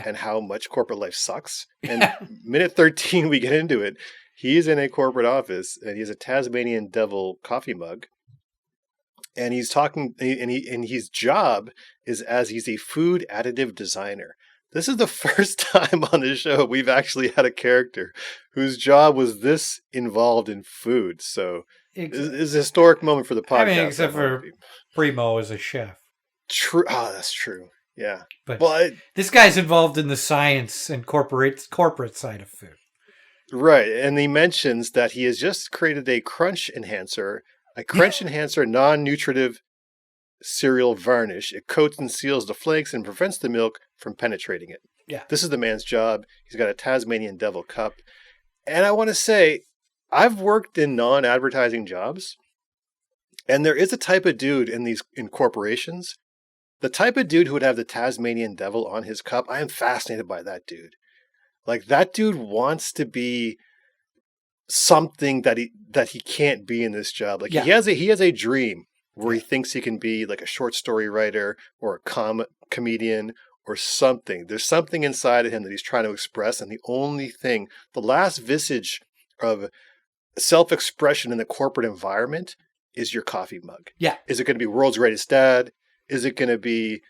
and how much corporate life sucks. And minute 13, we get into it. He's in a corporate office and he has a Tasmanian devil coffee mug. And he's talking, and his job is as he's a food additive designer. This is the first time on the show we've actually had a character whose job was this involved in food. So it's a historic moment for the podcast. I mean, except for Primo as a chef. True. Oh, that's true. Yeah. But this guy's involved in the science and corporate side of food. Right. And he mentions that he has just created a crunch enhancer non-nutritive cereal varnish. It coats and seals the flakes and prevents the milk from penetrating it. Yeah. This is the man's job. He's got a Tasmanian devil cup. And I want to say, I've worked in non-advertising jobs, and there is a type of dude in corporations, the type of dude who would have the Tasmanian devil on his cup. I am fascinated by that dude. Like, that dude wants to be something that he can't be in this job. Like, he has a dream where he thinks he can be like a short story writer or a comedian or something. There's something inside of him that he's trying to express, and the last vestige of self-expression in the corporate environment is your coffee mug. Yeah. Is it going to be world's greatest dad? Is it going to be,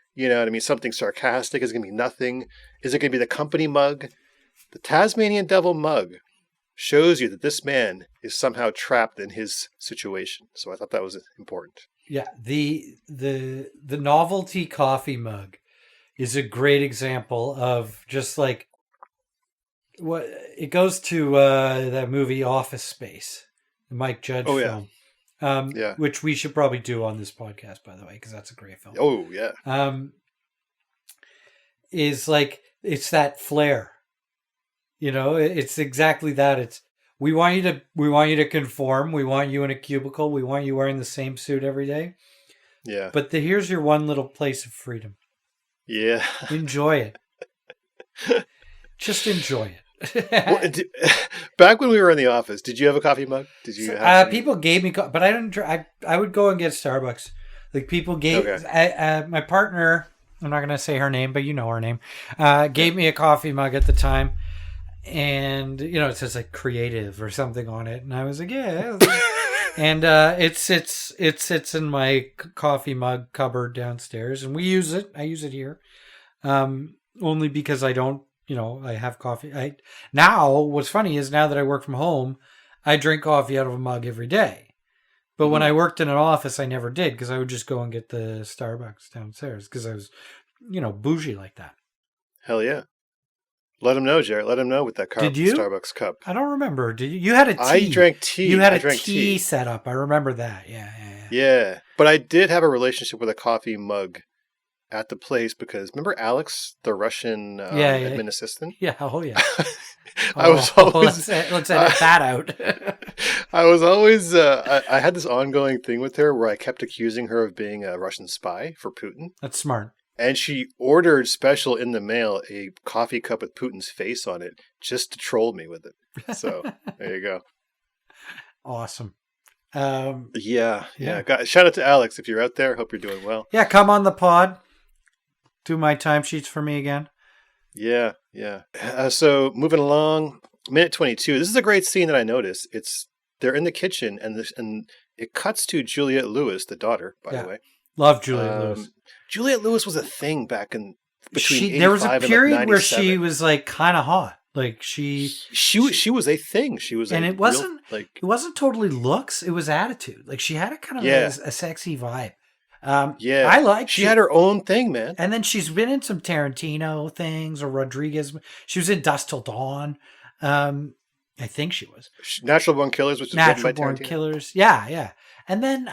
something sarcastic? Is it going to be nothing? Is it going to be the company mug? The Tasmanian devil mug shows you that this man is somehow trapped in his situation. So I thought that was important. Yeah, the novelty coffee mug is a great example of just like what it goes to that movie Office Space, the Mike Judge film. Which we should probably do on this podcast, by the way, because that's a great film. Oh yeah. Is like it's that flair. It's exactly that. We want you to conform. We want you in a cubicle. We want you wearing the same suit every day. Yeah. But here's your one little place of freedom. Yeah. Enjoy it. Just enjoy it. Back when we were in the office, did you have a coffee mug? Did you? People gave me, but I didn't. I would go and get Starbucks. Like people gave. Okay. My partner, I'm not going to say her name, but you know her name. Gave me a coffee mug at the time. And it says like creative or something on it, and I was like, yeah. And it sits in my coffee mug cupboard downstairs, and we use it. I use it here, only because I don't, I have coffee. Now what's funny is now that I work from home, I drink coffee out of a mug every day. But when I worked in an office, I never did because I would just go and get the Starbucks downstairs because I was, bougie like that. Hell yeah. Let him know, Jared. Let him know with that Starbucks cup. I don't remember. Did you? You had a tea. I drank tea. You had a tea set up. I remember that. Yeah. But I did have a relationship with a coffee mug at the place because remember Alex, the Russian admin assistant? Yeah. Oh, yeah. I was always... Let's edit that out. I was always... I had this ongoing thing with her where I kept accusing her of being a Russian spy for Putin. That's smart. And she ordered special in the mail a coffee cup with Putin's face on it just to troll me with it. So there you go. Awesome. Yeah. Shout out to Alex if you're out there. Hope you're doing well. Yeah, come on the pod. Do my timesheets for me again. Yeah. So moving along, minute 22. This is a great scene that I noticed. They're in the kitchen and it cuts to Juliette Lewis, the daughter, by the way. Love Juliette Lewis. Juliette Lewis was a thing back in between 85 there was a period and where she was like kind of hot. Like she was a thing. She was, and it wasn't totally looks. It was attitude. Like she had a kind of a sexy vibe. I like. She had her own thing, man. And then she's been in some Tarantino things or Rodriguez. She was in Dusk Till Dawn. I think she was Natural Born Killers, which was Natural Born Killers. Yeah. And then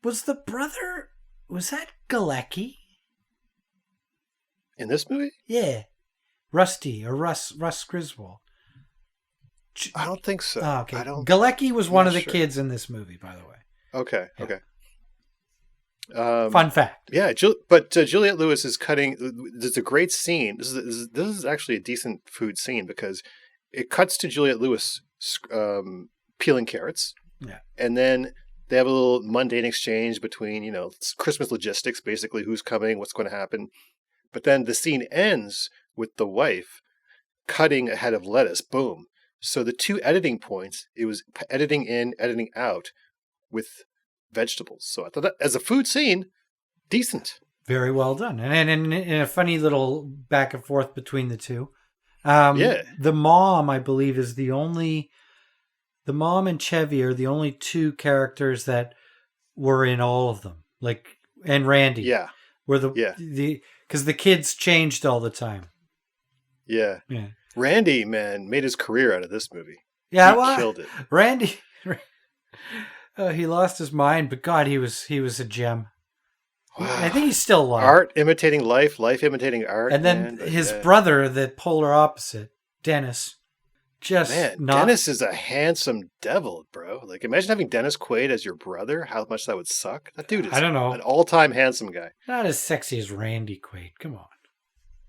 was the brother? Was that Galecki? In this movie? Yeah. Rusty or Russ Griswold. I don't think so. Oh, okay. Galecki was one of the kids in this movie, by the way. Okay. Fun fact. Yeah, but Juliette Lewis is cutting. There's a great scene. This is actually a decent food scene because it cuts to Juliette Lewis peeling carrots, Yeah. and then they have a little mundane exchange between Christmas logistics, basically who's coming, what's going to happen. But then the scene ends with the wife cutting a head of lettuce. Boom. So the two editing points, it was editing in, editing out with vegetables. So I thought that as a food scene, decent. Very well done. And in a funny little back and forth between the two. Yeah. The mom, I believe, is the mom and Chevy are the only two characters that were in all of them. And Randy. Yeah. Were because the kids changed all the time. Yeah. Yeah. Randy, man, made his career out of this movie. Yeah, he killed it. Randy, he lost his mind, but God, he was a gem. Wow. I think he's still alive. Art imitating life, life imitating art. And then his brother, the polar opposite, Dennis. Dennis is a handsome devil, bro. Like, imagine having Dennis Quaid as your brother. How much that would suck. That dude is I don't know. An all-time handsome guy. Not as sexy as Randy Quaid. Come on.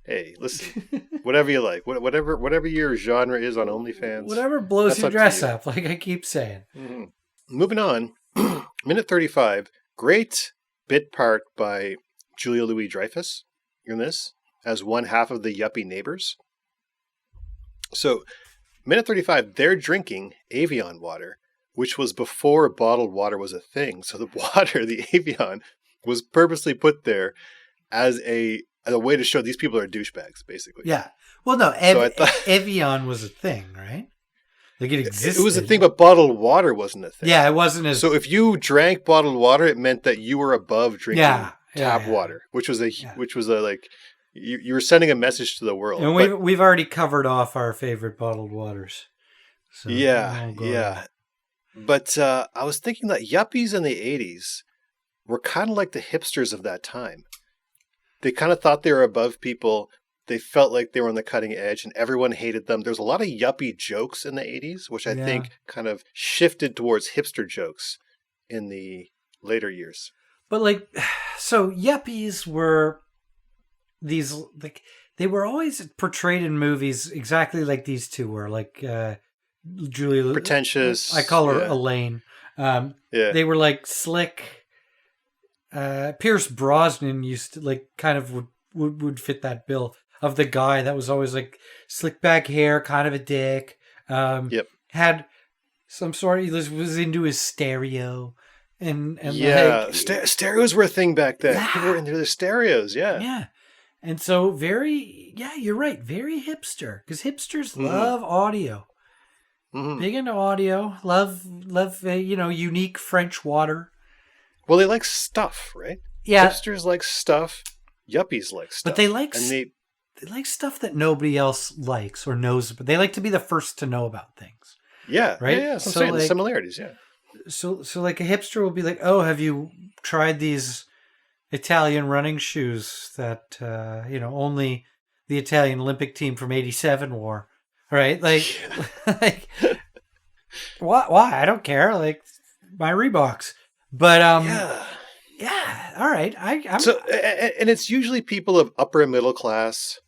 Hey, listen. Whatever you like. Whatever your genre is on OnlyFans. Whatever blows your dress up, like I keep saying. Mm-hmm. Moving on. Minute 35. Great bit part by Julia Louis-Dreyfus in this as one half of the yuppie neighbors. So, minute 35, they're drinking Evian water, which was before bottled water was a thing. So the water, the Evian, was purposely put there as a way to show these people are douchebags, basically. Yeah. Well, no, Evian was a thing, right? Like it existed. It was a thing, but bottled water wasn't a thing. Yeah, it wasn't as... So if you drank bottled water, it meant that you were above drinking tap water, which was like... You were sending a message to the world. And we've already covered off our favorite bottled waters. So yeah. But I was thinking that yuppies in the 80s were kind of like the hipsters of that time. They kind of thought they were above people. They felt like they were on the cutting edge and everyone hated them. There's a lot of yuppie jokes in the 80s, which I think kind of shifted towards hipster jokes in the later years. But so yuppies were... These they were always portrayed in movies exactly like these two were, Julia, pretentious. I call her Elaine. They were like slick. Pierce Brosnan used to kind of would fit that bill of the guy that was always like slick back hair, kind of a dick. Had some sort of, he was into his stereo. And stereos were a thing back then. People were into the stereos. Yeah. And so you're right. Very hipster. Because hipsters love audio. Mm-hmm. Big into audio. Love unique French water. Well, they like stuff, right? Yeah. Hipsters like stuff. Yuppies like stuff. But they like they like stuff that nobody else likes or knows. But they like to be the first to know about things. Yeah. Right? Yeah. So I'm saying the similarities, yeah. So like a hipster will be like, oh, have you tried these Italian running shoes that only the Italian Olympic team from '87 wore, right? Why? I don't care. Like my Reeboks, but yeah. All right. And it's usually people of upper and middle class,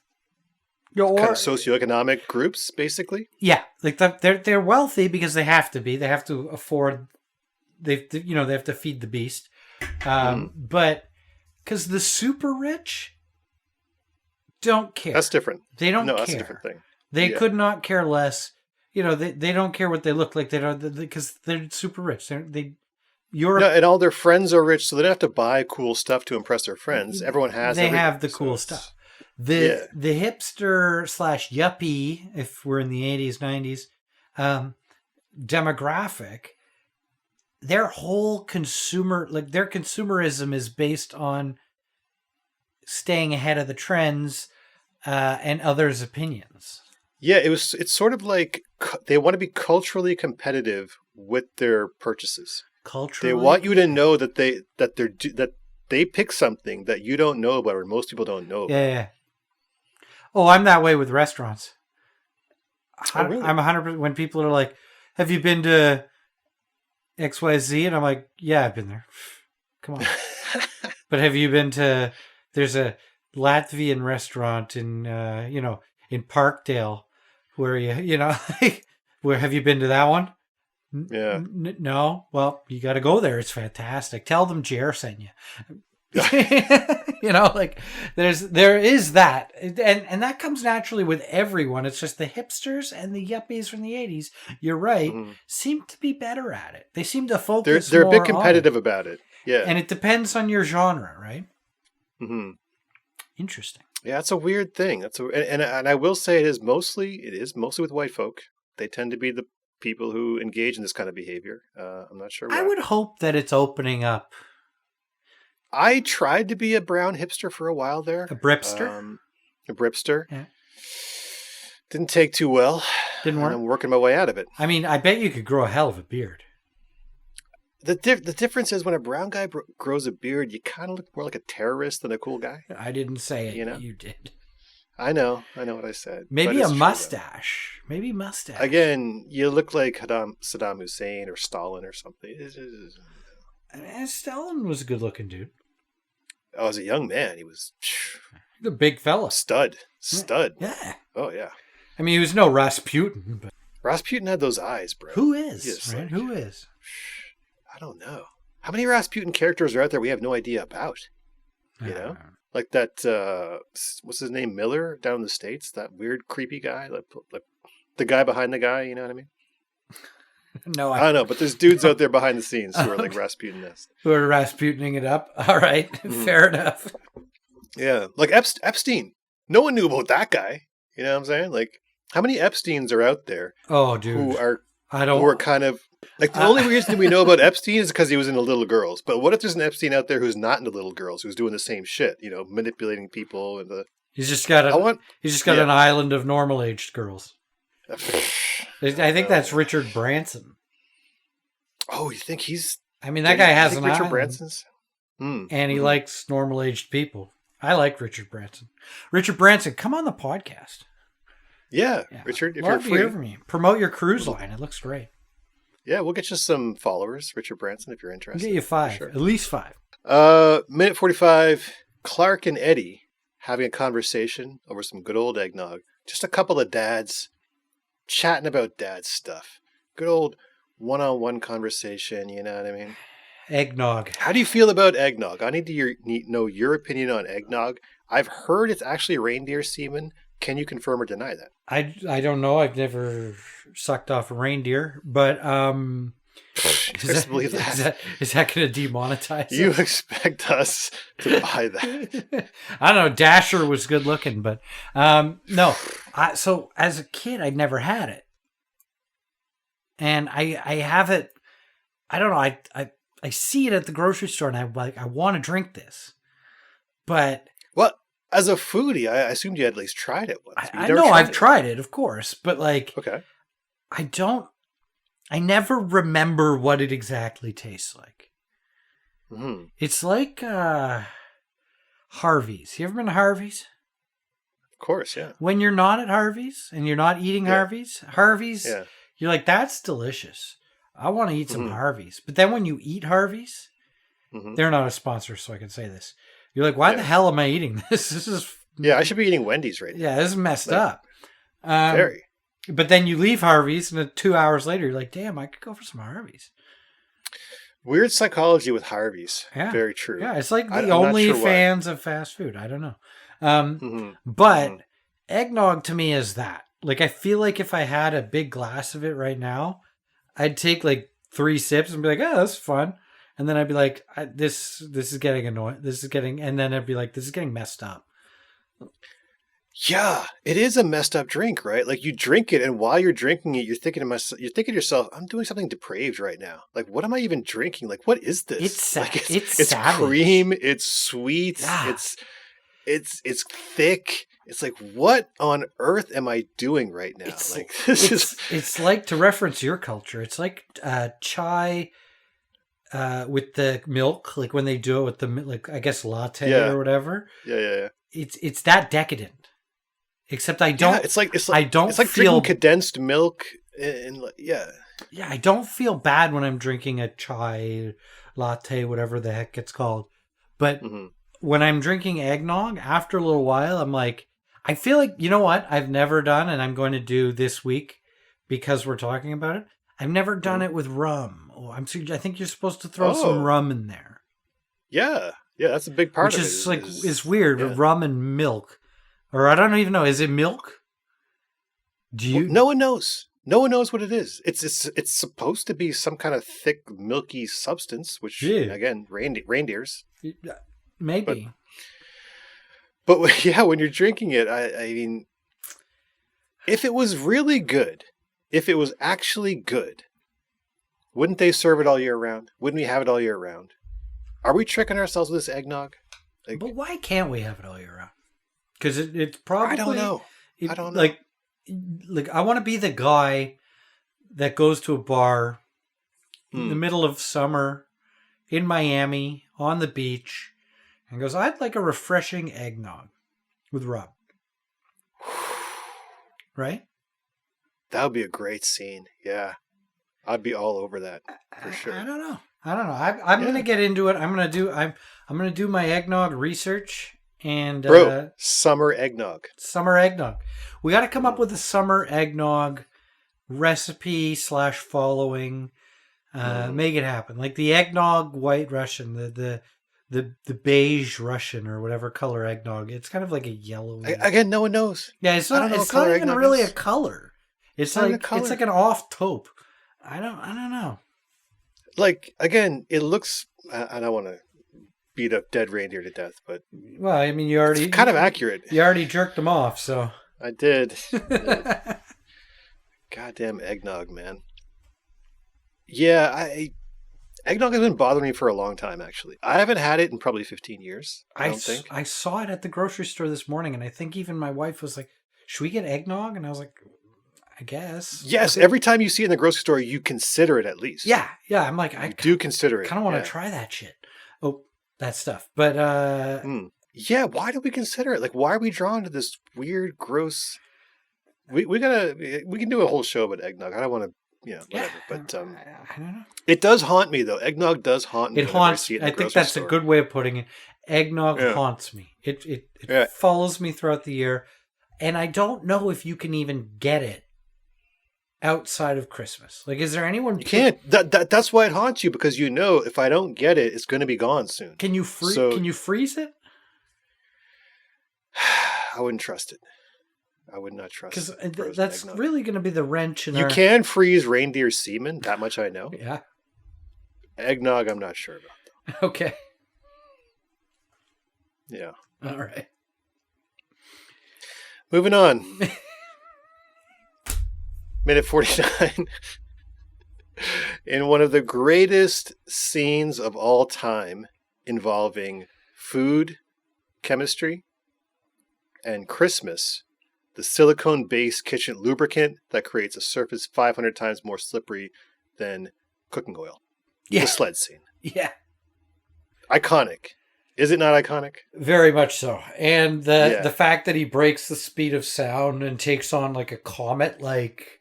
kind of socioeconomic groups, basically. Yeah, like they're wealthy because they have to be. They have to afford. They have to feed the beast, but. Because the super rich don't care. That's different. They don't care. That's a different thing. They could not care less. They don't care what they look like. They don't, because they're super rich. And all their friends are rich, so they don't have to buy cool stuff to impress their friends. Everyone has. They have the cool stuff. The hipster / yuppie, if we're in the 80s, 90s, demographic. Their whole their consumerism is based on staying ahead of the trends and others' opinions. Yeah, it's sort of like they want to be culturally competitive with their purchases. They want you to know that they pick something that you don't know about or most people don't know about. Yeah. Oh, I'm that way with restaurants. Oh, really? I'm 100%. When people are like, "Have you been to XYZ?" and I'm like, "Yeah, I've been there Come on. But have you been to? There's a Latvian restaurant in in Parkdale where where have you been to that one? Yeah. No. Well, you got to go there. It's fantastic. Tell them Jer sent you. There is that, and that comes naturally with everyone. It's just the hipsters and the yuppies from the 80s. You're right. Seem to be better at it. They seem to focus. They're a bit more competitive on it. about it. Yeah, And it depends on your genre, right? Mm-hmm. Interesting. Yeah, it's a weird thing. And I will say it is mostly with white folk. They tend to be the people who engage in this kind of behavior. I'm not sure why. I would hope that it's opening up. I tried to be a brown hipster for a while there. A bripster? A bripster. Yeah. Didn't take too well. Didn't work? I'm working my way out of it. I mean, I bet you could grow a hell of a beard. The difference is when a brown guy grows a beard, you kind of look more like a terrorist than a cool guy. I didn't say it. You did. I know what I said. Maybe a mustache. Maybe mustache. Again, you look like Saddam Hussein or Stalin or something. Stalin was a good-looking dude. Oh, as a young man, he was the big fella. Stud. Yeah. Oh, yeah. I mean, he was no Rasputin, but Rasputin had those eyes, bro. Who is? Right? Who is? I don't know. How many Rasputin characters are out there we have no idea about? You know? Like that, what's his name, Miller, down in the States? That weird, creepy guy? Like the guy behind the guy, you know what I mean? No, I don't know, but there's dudes out there behind the scenes who are like Rasputin-esque. Who are Rasputining it up. All right, fair enough. Yeah, like Epstein. No one knew about that guy. You know what I'm saying? Like, how many Epsteins are out there? Oh, dude. Who are kind of... Like, the only reason we know about Epstein is because he was into Little Girls. But what if there's an Epstein out there who's not into Little Girls, who's doing the same shit, manipulating people and He's just got an island of normal-aged girls. I think that's Richard Branson. Oh, you think he's... I mean, that guy has an Richard island. Branson's? And he likes normal-aged people. I like Richard Branson. Richard Branson, come on the podcast. Yeah. Richard, if Love you're free. To hear from you. Promote your cruise line. It looks great. Yeah, we'll get you some followers, Richard Branson, if you're interested. We'll get you 5. Sure. At least 5. Minute 45, Clark and Eddie having a conversation over some good old eggnog. Just a couple of dads chatting about dad stuff. Good old one-on-one conversation, you know what I mean? Eggnog. How do you feel about eggnog? I need to know your opinion on eggnog. I've heard it's actually reindeer semen. Can you confirm or deny that? I don't know. I've never sucked off a reindeer, but is that going to demonetize you it? Expect us to buy that? I don't know. Dasher was good looking, but no. So as a kid, I'd never had it, and I have it. I don't know. I see it at the grocery store, and I want to drink this, but what? As a foodie, I assumed you had at least tried it once. I know I've tried it, of course, but okay. I never remember what it exactly tastes like. Mm-hmm. It's like Harvey's. You ever been to Harvey's? Of course, yeah. When you're not at Harvey's and you're not eating Harvey's, you're like, that's delicious. I want to eat some Harvey's. But then when you eat Harvey's, they're not a sponsor, so I can say this. You're like, why the hell am I eating this? This is... Yeah, I should be eating Wendy's right now. Yeah, this is messed up. Very. But then you leave Harvey's, and 2 hours later, you're like, damn, I could go for some Harvey's. Weird psychology with Harvey's. Yeah. Very true. Yeah, it's like the only fans of fast food. I don't know. But eggnog to me is that. Like, I feel like if I had a big glass of it right now, I'd take like 3 sips and be like, oh, that's fun. And then I'd be like, this is getting annoying. And then I'd be like, this is getting messed up. Yeah, it is a messed up drink, right? Like you drink it, and while you're drinking it, you're thinking to yourself, I'm doing something depraved right now. Like, what am I even drinking? Like, what is this? It's cream. It's sweet. Yeah. It's thick. It's like, what on earth am I doing right now? It's like, to reference your culture, it's like chai with the milk, like when they do it with the, like, I guess latte or whatever. Yeah. It's that decadent. Except I don't. Yeah, it's like drinking condensed milk, and I don't feel bad when I'm drinking a chai latte, whatever the heck it's called. But Mm-hmm. when I'm drinking eggnog, after a little while, I'm like, I feel like, you know what I've never done and I'm going to do this week because we're talking about it? I've never done it with rum. Oh, I think you're supposed to throw some rum in there. Yeah. Yeah, that's a big part Which of it. is like, it's weird, with rum and milk. Or I don't even know, is it milk? Do you? Well, no one knows. No one knows what it is. It's supposed to be some kind of thick, milky substance, which, again, reindeers. Maybe. But yeah, when you're drinking it, I mean, if it was really good, if it was actually good, wouldn't they serve it all year round? Wouldn't we have it all year round? Are we tricking ourselves with this eggnog? Like, but why can't we have it all year round? Because it's probably... I don't know. I don't know. Like I want to be the guy that goes to a bar in the middle of summer in Miami on the beach and goes, I'd like a refreshing eggnog with rum. Right? That would be a great scene. Yeah. I'd be all over that for sure. I don't know. I'm going to get into it. I'm going to do my eggnog research and bro, summer eggnog. Summer eggnog. We got to come up with a summer eggnog recipe / following. Make it happen. Like the eggnog white Russian, the beige Russian or whatever color eggnog. It's kind of like a yellow. Again, no one knows. Yeah, it's not even really a color. It's like an off taupe. I don't know. Like, again, it looks, I don't want to beat up dead reindeer to death, but well, I mean, it's kind of accurate. You already jerked them off, so I did. Goddamn eggnog, man. Yeah, eggnog has been bothering me for a long time. Actually, I haven't had it in probably 15 years. I don't think. I saw it at the grocery store this morning, and I think even my wife was like, "Should we get eggnog?" And I was like, I guess. Yes, every time you see it in the grocery store, you consider it at least. Yeah. I'm like, I do consider it. Kind of want to try that shit. Oh, that stuff. But yeah, why do we consider it? Like, why are we drawn to this weird, gross? We can do a whole show about eggnog. I don't want to, whatever. But I don't know. It does haunt me though. Eggnog does haunt me. It haunts. I think that's a good way of putting it. Eggnog haunts me. It follows me throughout the year, and I don't know if you can even get it outside of Christmas. Like, is there anyone? You can't. That's why it haunts you, because you know if I don't get it, it's going to be gone soon. Can you freeze it? I wouldn't trust it. I would not trust it. Because that's eggnog. Really going to be the wrench in You can freeze reindeer semen. That much I know. Yeah. Eggnog, I'm not sure about though. Okay. Yeah. All right. Moving on. Minute 49. In one of the greatest scenes of all time involving food, chemistry, and Christmas, the silicone-based kitchen lubricant that creates a surface 500 times more slippery than cooking oil. Yeah. The sled scene. Yeah. Iconic. Is it not iconic? Very much so. And the fact that he breaks the speed of sound and takes on like a comet-like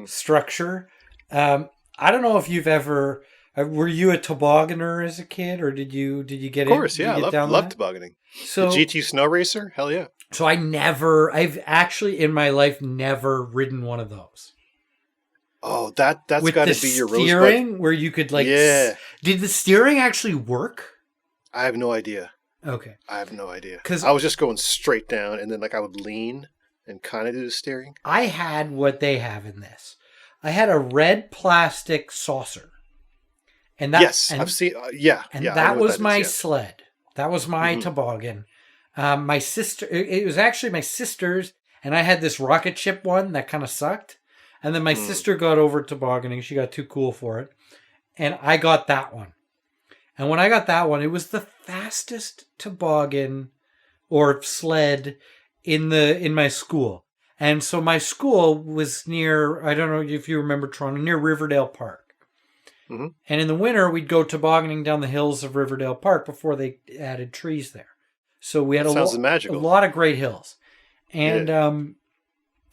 structure. I don't know if you've ever... were you a tobogganer as a kid, or did you get in? Of course, yeah. I love tobogganing. So, the GT Snow Racer? Hell yeah. So I've actually in my life never ridden one of those. Oh, that's got to be your steering rosebud. Where you could like... Yeah. Did the steering actually work? I have no idea. Okay. I have no idea. Because I was just going straight down, and then like I would lean and kind of do the steering. I had what they have in this. I had a red plastic saucer. And that, yes, I've seen. And that was my sled. That was my toboggan. My sister. It was actually my sister's, and I had this rocket ship one that kind of sucked. And then my sister got over tobogganing. She got too cool for it, and I got that one. And when I got that one, it was the fastest toboggan or sled in my school. And so my school was near. I don't know if you remember Toronto, near Riverdale Park. Mm-hmm. And in the winter, we'd go tobogganing down the hills of Riverdale Park before they added trees there. So we had a lot of great hills. And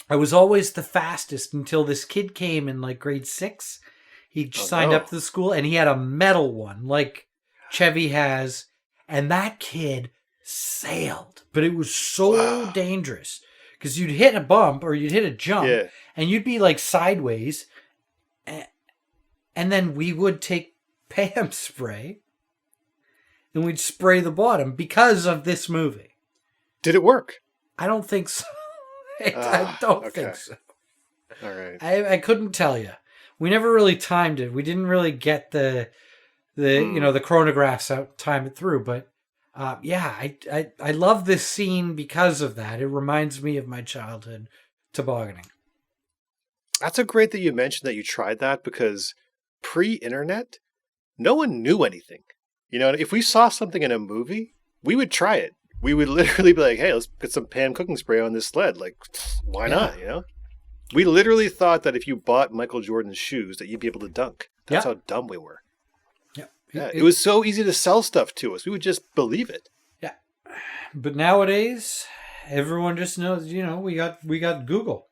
I was always the fastest until this kid came in like grade 6. He Oh, signed no. up to the school, and he had a metal one, like Chevy has. And that kid sailed. But it was so Wow. dangerous. Because you'd hit a bump or you'd hit a jump, Yeah. and you'd be like sideways. And then we would take Pam spray, and we'd spray the bottom because of this movie. Did it work? I don't think so. I don't okay. think so. All right. I couldn't tell you. We never really timed it. We didn't really get the the chronographs out, time it through. But I love this scene because of that. It reminds me of my childhood tobogganing. That's a great that you mentioned that you tried that, because pre-internet, no one knew anything. You know, if we saw something in a movie, we would try it. We would literally be like, hey, let's put some Pam cooking spray on this sled. Like, why not, you know? We literally thought that if you bought Michael Jordan's shoes that you'd be able to dunk. That's how dumb we were. Yeah, it was so easy to sell stuff to us. We would just believe it. Yeah. But nowadays, everyone just knows, we got Google.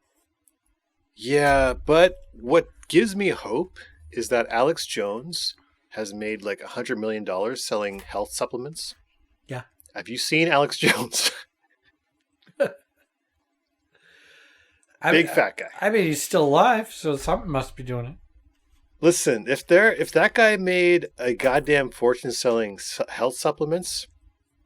Yeah, but what gives me hope is that Alex Jones has made like $100 million selling health supplements. Yeah. Have you seen Alex Jones? Big fat guy. I mean, he's still alive, so something must be doing it. Listen, if that guy made a goddamn fortune selling health supplements,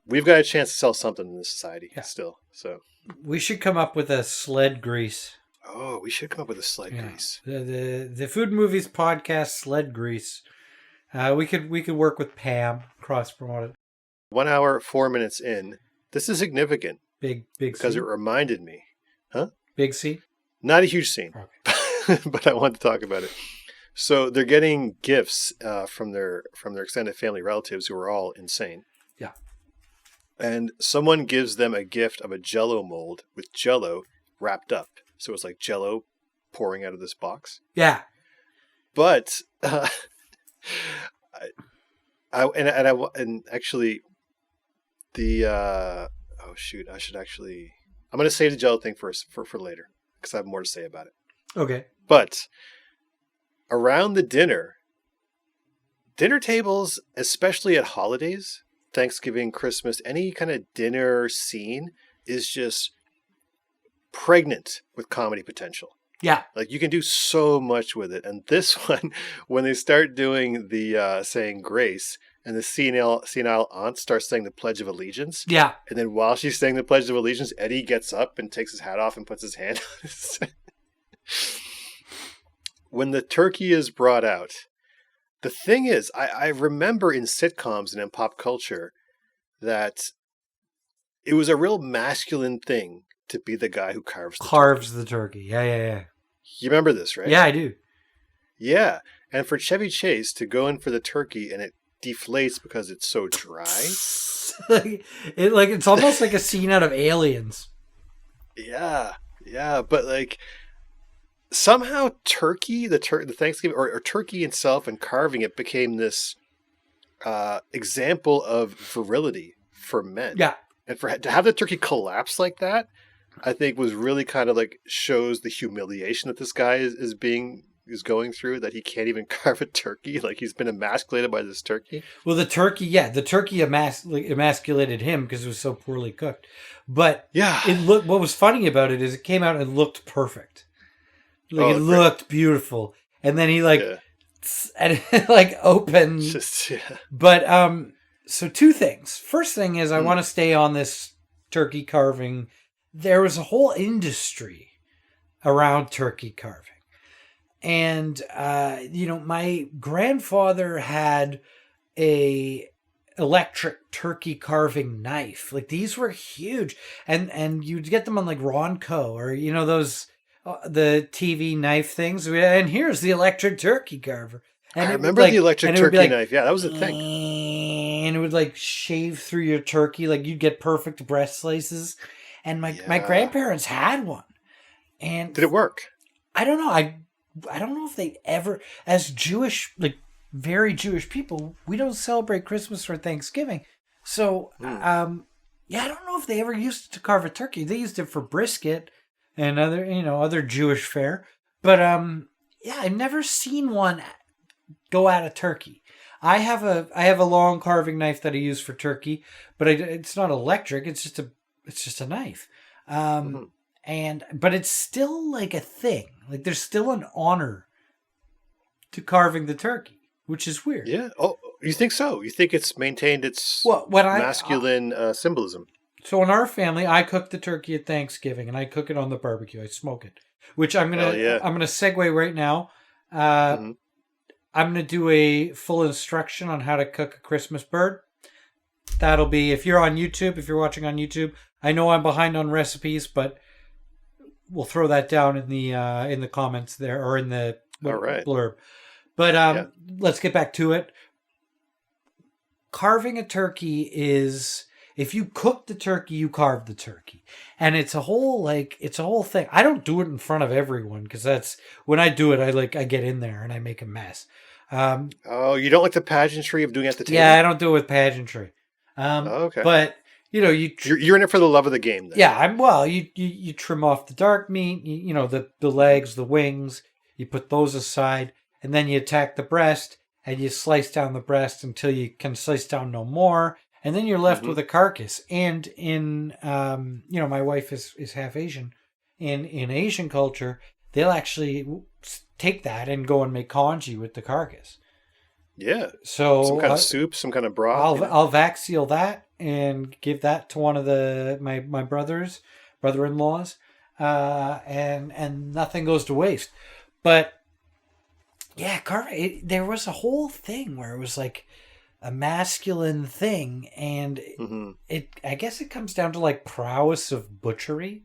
we've got a chance to sell something in this society still. So we should come up with a sled grease. Oh, we should come up with a sled grease. The Food Movies podcast sled grease. We could work with Pam, cross promote it. 1 hour, 4 minutes in. This is significant. Big because scene. It reminded me. Huh? Big scene? Not a huge scene. Okay. But I want to talk about it. So they're getting gifts from their extended family relatives who are all insane. Yeah. And someone gives them a gift of a Jell-O mold with Jell-O wrapped up. So it's like Jell-O pouring out of this box. Yeah. But actually the oh shoot, I'm going to save the Jell-O thing for later because I have more to say about it. Okay. But around the dinner tables, especially at holidays, Thanksgiving, Christmas, any kind of dinner scene is just pregnant with comedy potential. Yeah. Like you can do so much with it. And this one, when they start doing the saying grace and the senile aunt starts saying the Pledge of Allegiance. Yeah. And then while she's saying the Pledge of Allegiance, Eddie gets up and takes his hat off and puts his hand on his head. When the turkey is brought out, the thing is, I remember in sitcoms and in pop culture that it was a real masculine thing to be the guy who carves the turkey. Yeah. You remember this, right? Yeah, I do. Yeah. And for Chevy Chase to go in for the turkey and it deflates because it's so dry. It's almost like a scene out of Aliens. Yeah. But like somehow turkey, the Thanksgiving or turkey itself and carving it became this example of virility for men. Yeah. And to have the turkey collapse like that, I think was really kind of like shows the humiliation that this guy is going through, that he can't even carve a turkey. Like he's been emasculated by this turkey. Well, the turkey emasculated him because it was so poorly cooked. But what was funny about it is it came out and looked perfect. It looked beautiful. And then he and it opened. But so two things. First thing is I want to stay on this turkey carving. There was a whole industry around turkey carving. And, my grandfather had a electric turkey carving knife. Like these were huge. And you'd get them on like Ronco or, those, the TV knife things. And here's the electric turkey carver. And I remember the electric turkey knife. Yeah, that was a thing. And it would shave through your turkey. Like you'd get perfect breast slices. And my grandparents had one. And did it work? I don't know. I don't know if they ever, as Jewish, very Jewish people, we don't celebrate Christmas or Thanksgiving. So, I don't know if they ever used it to carve a turkey. They used it for brisket and other Jewish fare. But, I've never seen one go at a turkey. I have a long carving knife that I use for turkey, but it's not electric. It's just a knife. But it's still like a thing. Like there's still an honor to carving the turkey, which is weird. Yeah. Oh, you think so? You think it's maintained its masculine symbolism? So in our family, I cook the turkey at Thanksgiving, and I cook it on the barbecue. I smoke it, which I'm gonna segue right now. I'm gonna do a full instruction on how to cook a Christmas bird. That'll be if you're on YouTube. If you're watching on YouTube, I know I'm behind on recipes, but we'll throw that down in the comments there or in the blurb. But let's get back to it. Carving a turkey is, if you cook the turkey, you carve the turkey, and it's a whole thing. I don't do it in front of everyone because that's when I do it. I get in there and I make a mess. You don't like the pageantry of doing it at the table? Yeah, I don't do it with pageantry. Okay, but you're in it for the love of the game. Then. Yeah, you trim off the dark meat, the legs, the wings. You put those aside, and then you attack the breast. And you slice down the breast until you can slice down no more. And then you're left with a carcass. And in, my wife is half Asian. In Asian culture, they'll actually take that and go and make congee with the carcass. Yeah. So some kind of soup, some kind of broth. I'll vac seal that and give that to one of my brother-in-laws. And nothing goes to waste. But yeah, there was a whole thing where it was like a masculine thing, and I guess it comes down to like prowess of butchery,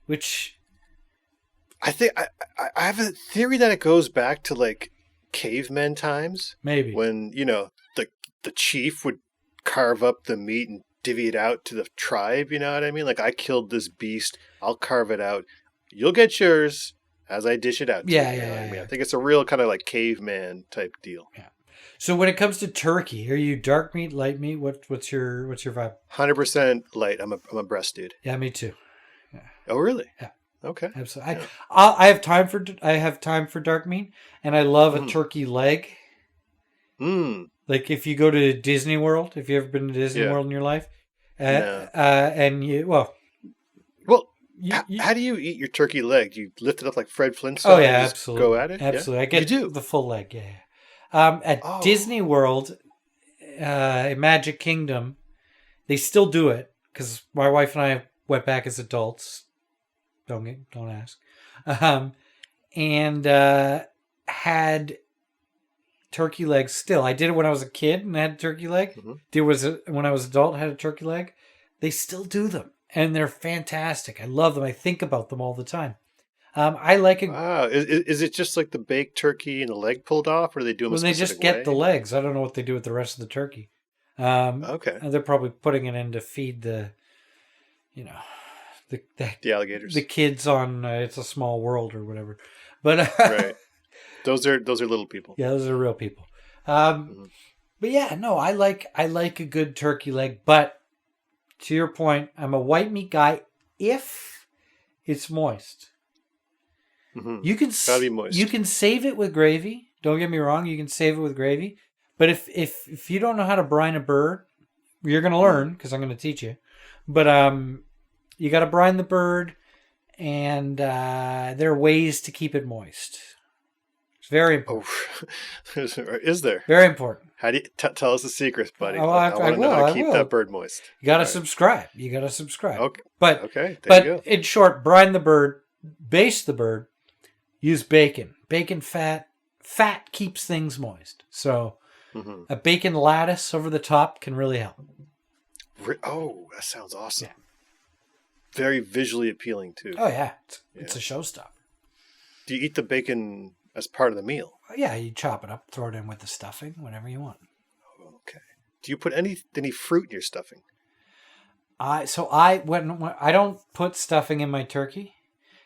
which I think I have a theory that it goes back to like cavemen times, maybe when the chief would carve up the meat and divvy it out to the tribe. You know what I mean? Like, I killed this beast, I'll carve it out, you'll get yours as I dish it out. I think it's a real kind of like caveman type deal. Yeah. So when it comes to turkey, are you dark meat, light meat? What's your vibe? 100% light. I'm a breast dude. Yeah, me too. Yeah. Oh, really? Yeah. Okay. Absolutely. Yeah. I have time for dark meat, and I love a turkey leg. Like if you go to Disney World, if you ever been to Disney World in your life, and how do you eat your turkey leg? Do you lift it up like Fred Flintstone? Oh, yeah, absolutely. Go at it? Absolutely. Yeah? I get the full leg, At Disney World, in Magic Kingdom, they still do it because my wife and I went back as adults. Don't ask. And had turkey legs still. I did it when I was a kid and had a turkey leg. When I was adult, had a turkey leg. They still do them. And they're fantastic. I love them. I think about them all the time. I like it. Wow. Is it just like the baked turkey and the leg pulled off, or do they do them a specific way? They just get the legs. I don't know what they do with the rest of the turkey. Okay. And they're probably putting it in to feed the alligators, the kids on It's a Small World or whatever. But right. Those are little people. Yeah, those are real people. But yeah, no, I like a good turkey leg, but to your point, I'm a white meat guy if it's moist. You can gotta be moist. You can save it with gravy. Don't get me wrong, you can save it with gravy. But if you don't know how to brine a bird, you're gonna learn because I'm gonna teach you. But you got to brine the bird, and there are ways to keep it moist. It's very important. Oh, is there? Very important. How do you tell us the secrets, buddy? Oh, I want to know how to keep that bird moist. You got to subscribe. Okay. There you go. In short, brine the bird, baste the bird, use bacon. Bacon fat. Fat keeps things moist. So a bacon lattice over the top can really help. Oh, that sounds awesome. Yeah. Very visually appealing, too. Oh, yeah. It's a showstopper. Do you eat the bacon as part of the meal? Yeah, you chop it up, throw it in with the stuffing, whatever you want. Okay. Do you put any fruit in your stuffing? I don't put stuffing in my turkey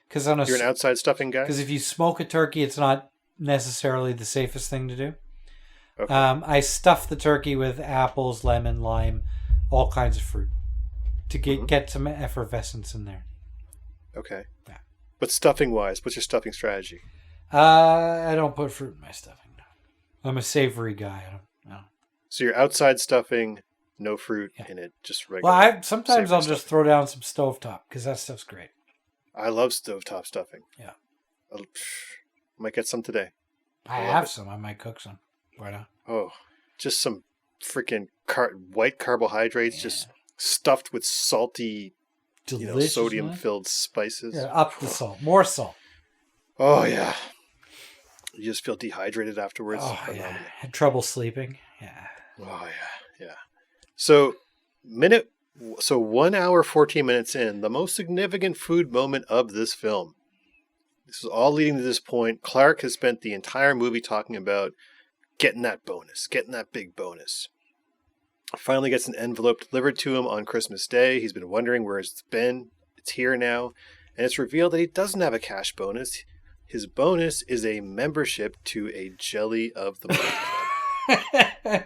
because you're an outside stuffing guy. Because if you smoke a turkey, it's not necessarily the safest thing to do. Okay. I stuff the turkey with apples, lemon, lime, all kinds of fruit to get some effervescence in there. Okay. Yeah. But stuffing wise, what's your stuffing strategy? I don't put fruit in my stuffing. I'm a savory guy. I don't know. So you're outside stuffing, no fruit Yeah. in it, just Well, regular. sometimes Savory I'll just stuffing. throw down some stovetop because that stuff's great. I love stovetop stuffing. Yeah. I might get some today. I love have it. some. I might cook some. Why not? Oh, just some freaking white carbohydrates, Yeah. just stuffed with salty, Delicious. sodium-filled spices. Yeah, up the salt. More salt. Oh yeah. You just feel dehydrated afterwards. Oh, Phenomenal. yeah. Had trouble sleeping. Yeah. Oh yeah. So 1 hour 14 minutes in, the most significant food moment of this film. This is all leading to this point. Clark has spent the entire movie talking about getting that bonus, getting that big bonus. Finally gets an envelope delivered to him on Christmas Day. He's been wondering where it's been. It's here now. And it's revealed that he doesn't have a cash bonus. His bonus is a membership to a Jelly of the Month Club.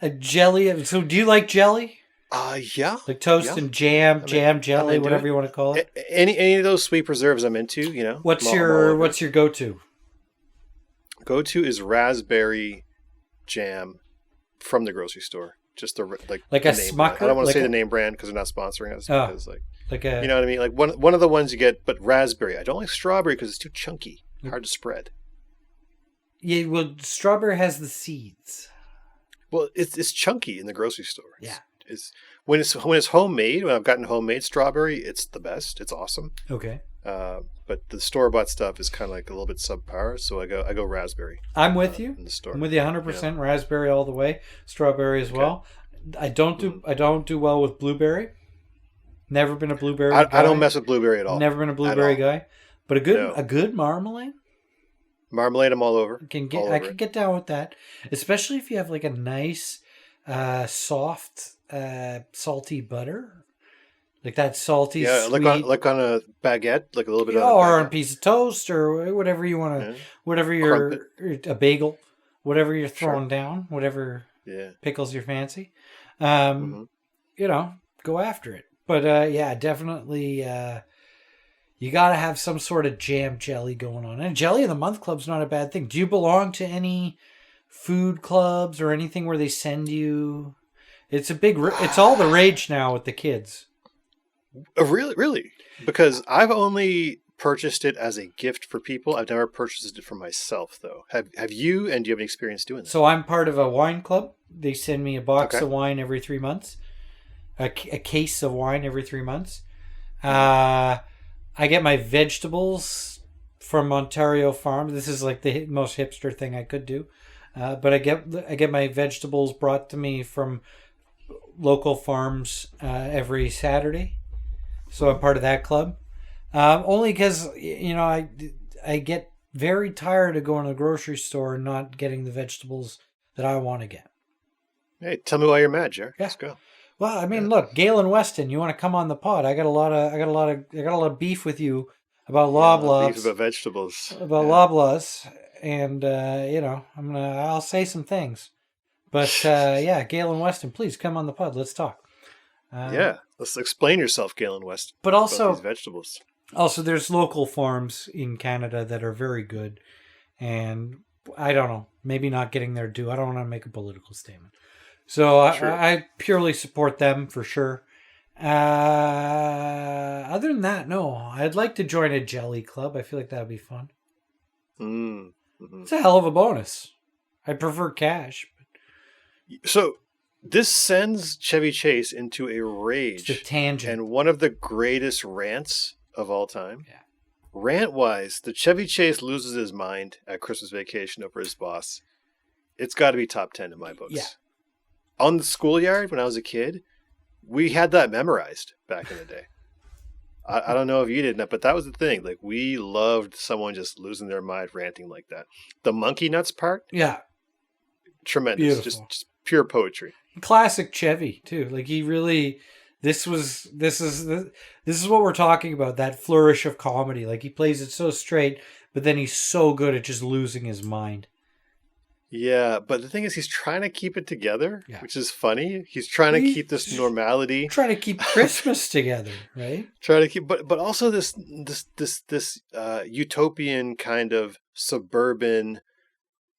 A jelly. So, do you like jelly? Yeah. Like toast and jam, jelly, into whatever it. you want to call it. Any of those sweet preserves I'm into, What's I'm all over your it. go-to? Go-to is raspberry jam from the grocery store. Just the Like a the name brand. Smucker? I don't want to Like say a- the name brand because they're not sponsoring us. Oh. Because Like a you know what I mean? Like one of the ones you get, but raspberry. I don't like strawberry because it's too chunky, hard to spread. yeah. Well, strawberry has the seeds. Well, it's chunky in the grocery store. Yeah. It's when it's homemade. When I've gotten homemade strawberry, it's the best. It's awesome. Okay. But the store bought stuff is kind of like a little bit subpar. So I go raspberry. I'm with you. In the store. I'm with you 100%. Raspberry all the way. Strawberry as well. I don't do well with blueberry. Never been a blueberry guy. I don't mess with blueberry at all. Never been a blueberry guy. But a good marmalade. Marmalade, I'm all over. I can get down with that, especially if you have like a nice, soft, salty butter, like that salty. Yeah, sweet, like on a baguette, like a little bit or on a piece of toast, or whatever you want to, Yeah. whatever a bagel, whatever you're throwing Sure. down, whatever Yeah. pickles your fancy. Mhm. Go after it. But yeah, definitely. You got to have some sort of jam jelly going on. And Jelly of the Month Club's not a bad thing. Do you belong to any food clubs or anything where they send you? It's it's all the rage now with the kids. Really? Because I've only purchased it as a gift for people. I've never purchased it for myself, though. Have you? And do you have any experience doing that? So I'm part of a wine club. They send me a box Okay. of wine every 3 months, a case of wine every 3 months. I get my vegetables from Ontario Farms. This is like the most hipster thing I could do. But I get my vegetables brought to me from local farms every Saturday. So I'm part of that club. Only because, I get very tired of going to the grocery store and not getting the vegetables that I want to get. Hey, tell me why you're mad, Jer. Yeah. Let's go. Well, I mean, look, Galen Weston, you want to come on the pod? I got a lot of beef with you about Loblaws, Beef about vegetables. Loblaws, and I'll say some things, but yeah, Galen Weston, please come on the pod. Let's talk. Let's explain yourself, Galen West. But about also, these vegetables. there's local farms in Canada that are very good, and I don't know, maybe not getting their due. I don't want to make a political statement. So I purely support them for sure. Other than that, no. I'd like to join a jelly club. I feel like that would be fun. Mm-hmm. It's a hell of a bonus. I prefer cash. So this sends Chevy Chase into a rage. It's a tangent. And one of the greatest rants of all time. Yeah. Rant-wise, the Chevy Chase loses his mind at Christmas Vacation over his boss. It's got to be top 10 in my books. Yeah. On the schoolyard, when I was a kid, we had that memorized back in the day. I don't know if you did not, but that was the thing. Like, we loved someone just losing their mind ranting like that. The monkey nuts part, Yeah. tremendous. Beautiful. Just pure poetry. Classic Chevy too. Like he really, this is what we're talking about. That flourish of comedy. Like he plays it so straight, but then he's so good at just losing his mind. Yeah, but the thing is, he's trying to keep it together, Yeah. which is funny. He's trying to keep this normality. Trying to keep Christmas together, right? Trying to keep, but also this utopian kind of suburban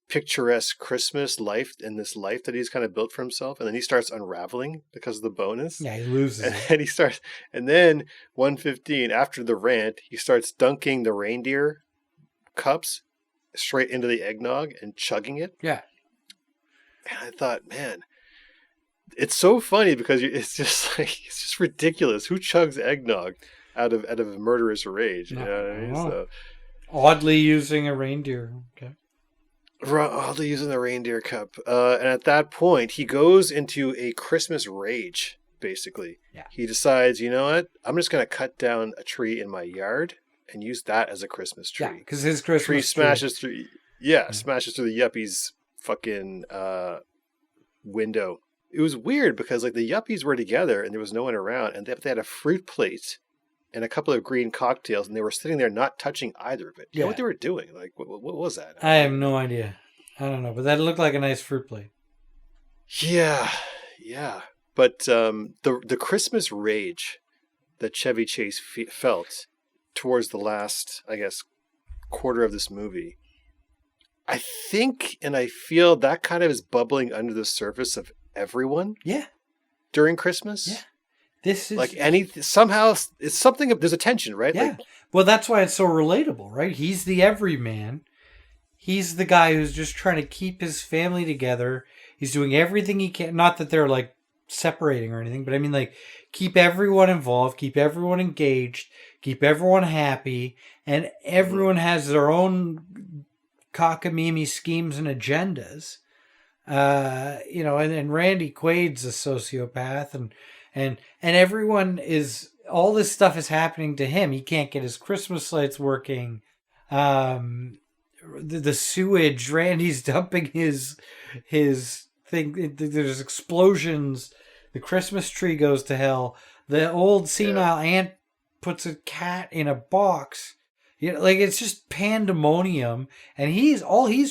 picturesque Christmas life and this life that he's kind of built for himself, and then he starts unraveling because of the bonus. Yeah, he loses And it. then he starts, and then 115 after the rant, he starts dunking the reindeer cups straight into the eggnog and chugging it. Yeah. And I thought, man, it's so funny because it's just like it's just ridiculous. Who chugs eggnog out of a murderous rage? You know what I mean? So Oddly using a reindeer. Okay. oddly using the reindeer cup, and at that point, he goes into a Christmas rage. Basically, Yeah. He decides, you know what? I'm just gonna cut down a tree in my yard and use that as a Christmas tree. Yeah, because his Christmas tree smashes through. Yeah, smashes through the yuppies' fucking window. It was weird because like the yuppies were together and there was no one around, and they had a fruit plate and a couple of green cocktails, and they were sitting there not touching either of it. You know what they were doing? Like, what was that? I have no idea. I don't know, but that looked like a nice fruit plate. Yeah. But the Christmas rage that Chevy Chase felt towards the last, I guess, quarter of this movie, I think and I feel that kind of is bubbling under the surface of everyone. Yeah. During Christmas. Yeah. This is like somehow it's something. There's a tension, right? Yeah. Like, well, that's why it's so relatable, right? He's the everyman. He's the guy who's just trying to keep his family together. He's doing everything he can. Not that they're like separating or anything, but I mean like keep everyone involved, keep everyone engaged, keep everyone happy, and everyone has their own cockamamie schemes and agendas. And Randy Quaid's a sociopath, and everyone is, all this stuff is happening to him. He can't get his Christmas lights working. The sewage, Randy's dumping his thing. There's explosions. The Christmas tree goes to hell. The old senile aunt puts a cat in a box. You know, like it's just pandemonium, and he's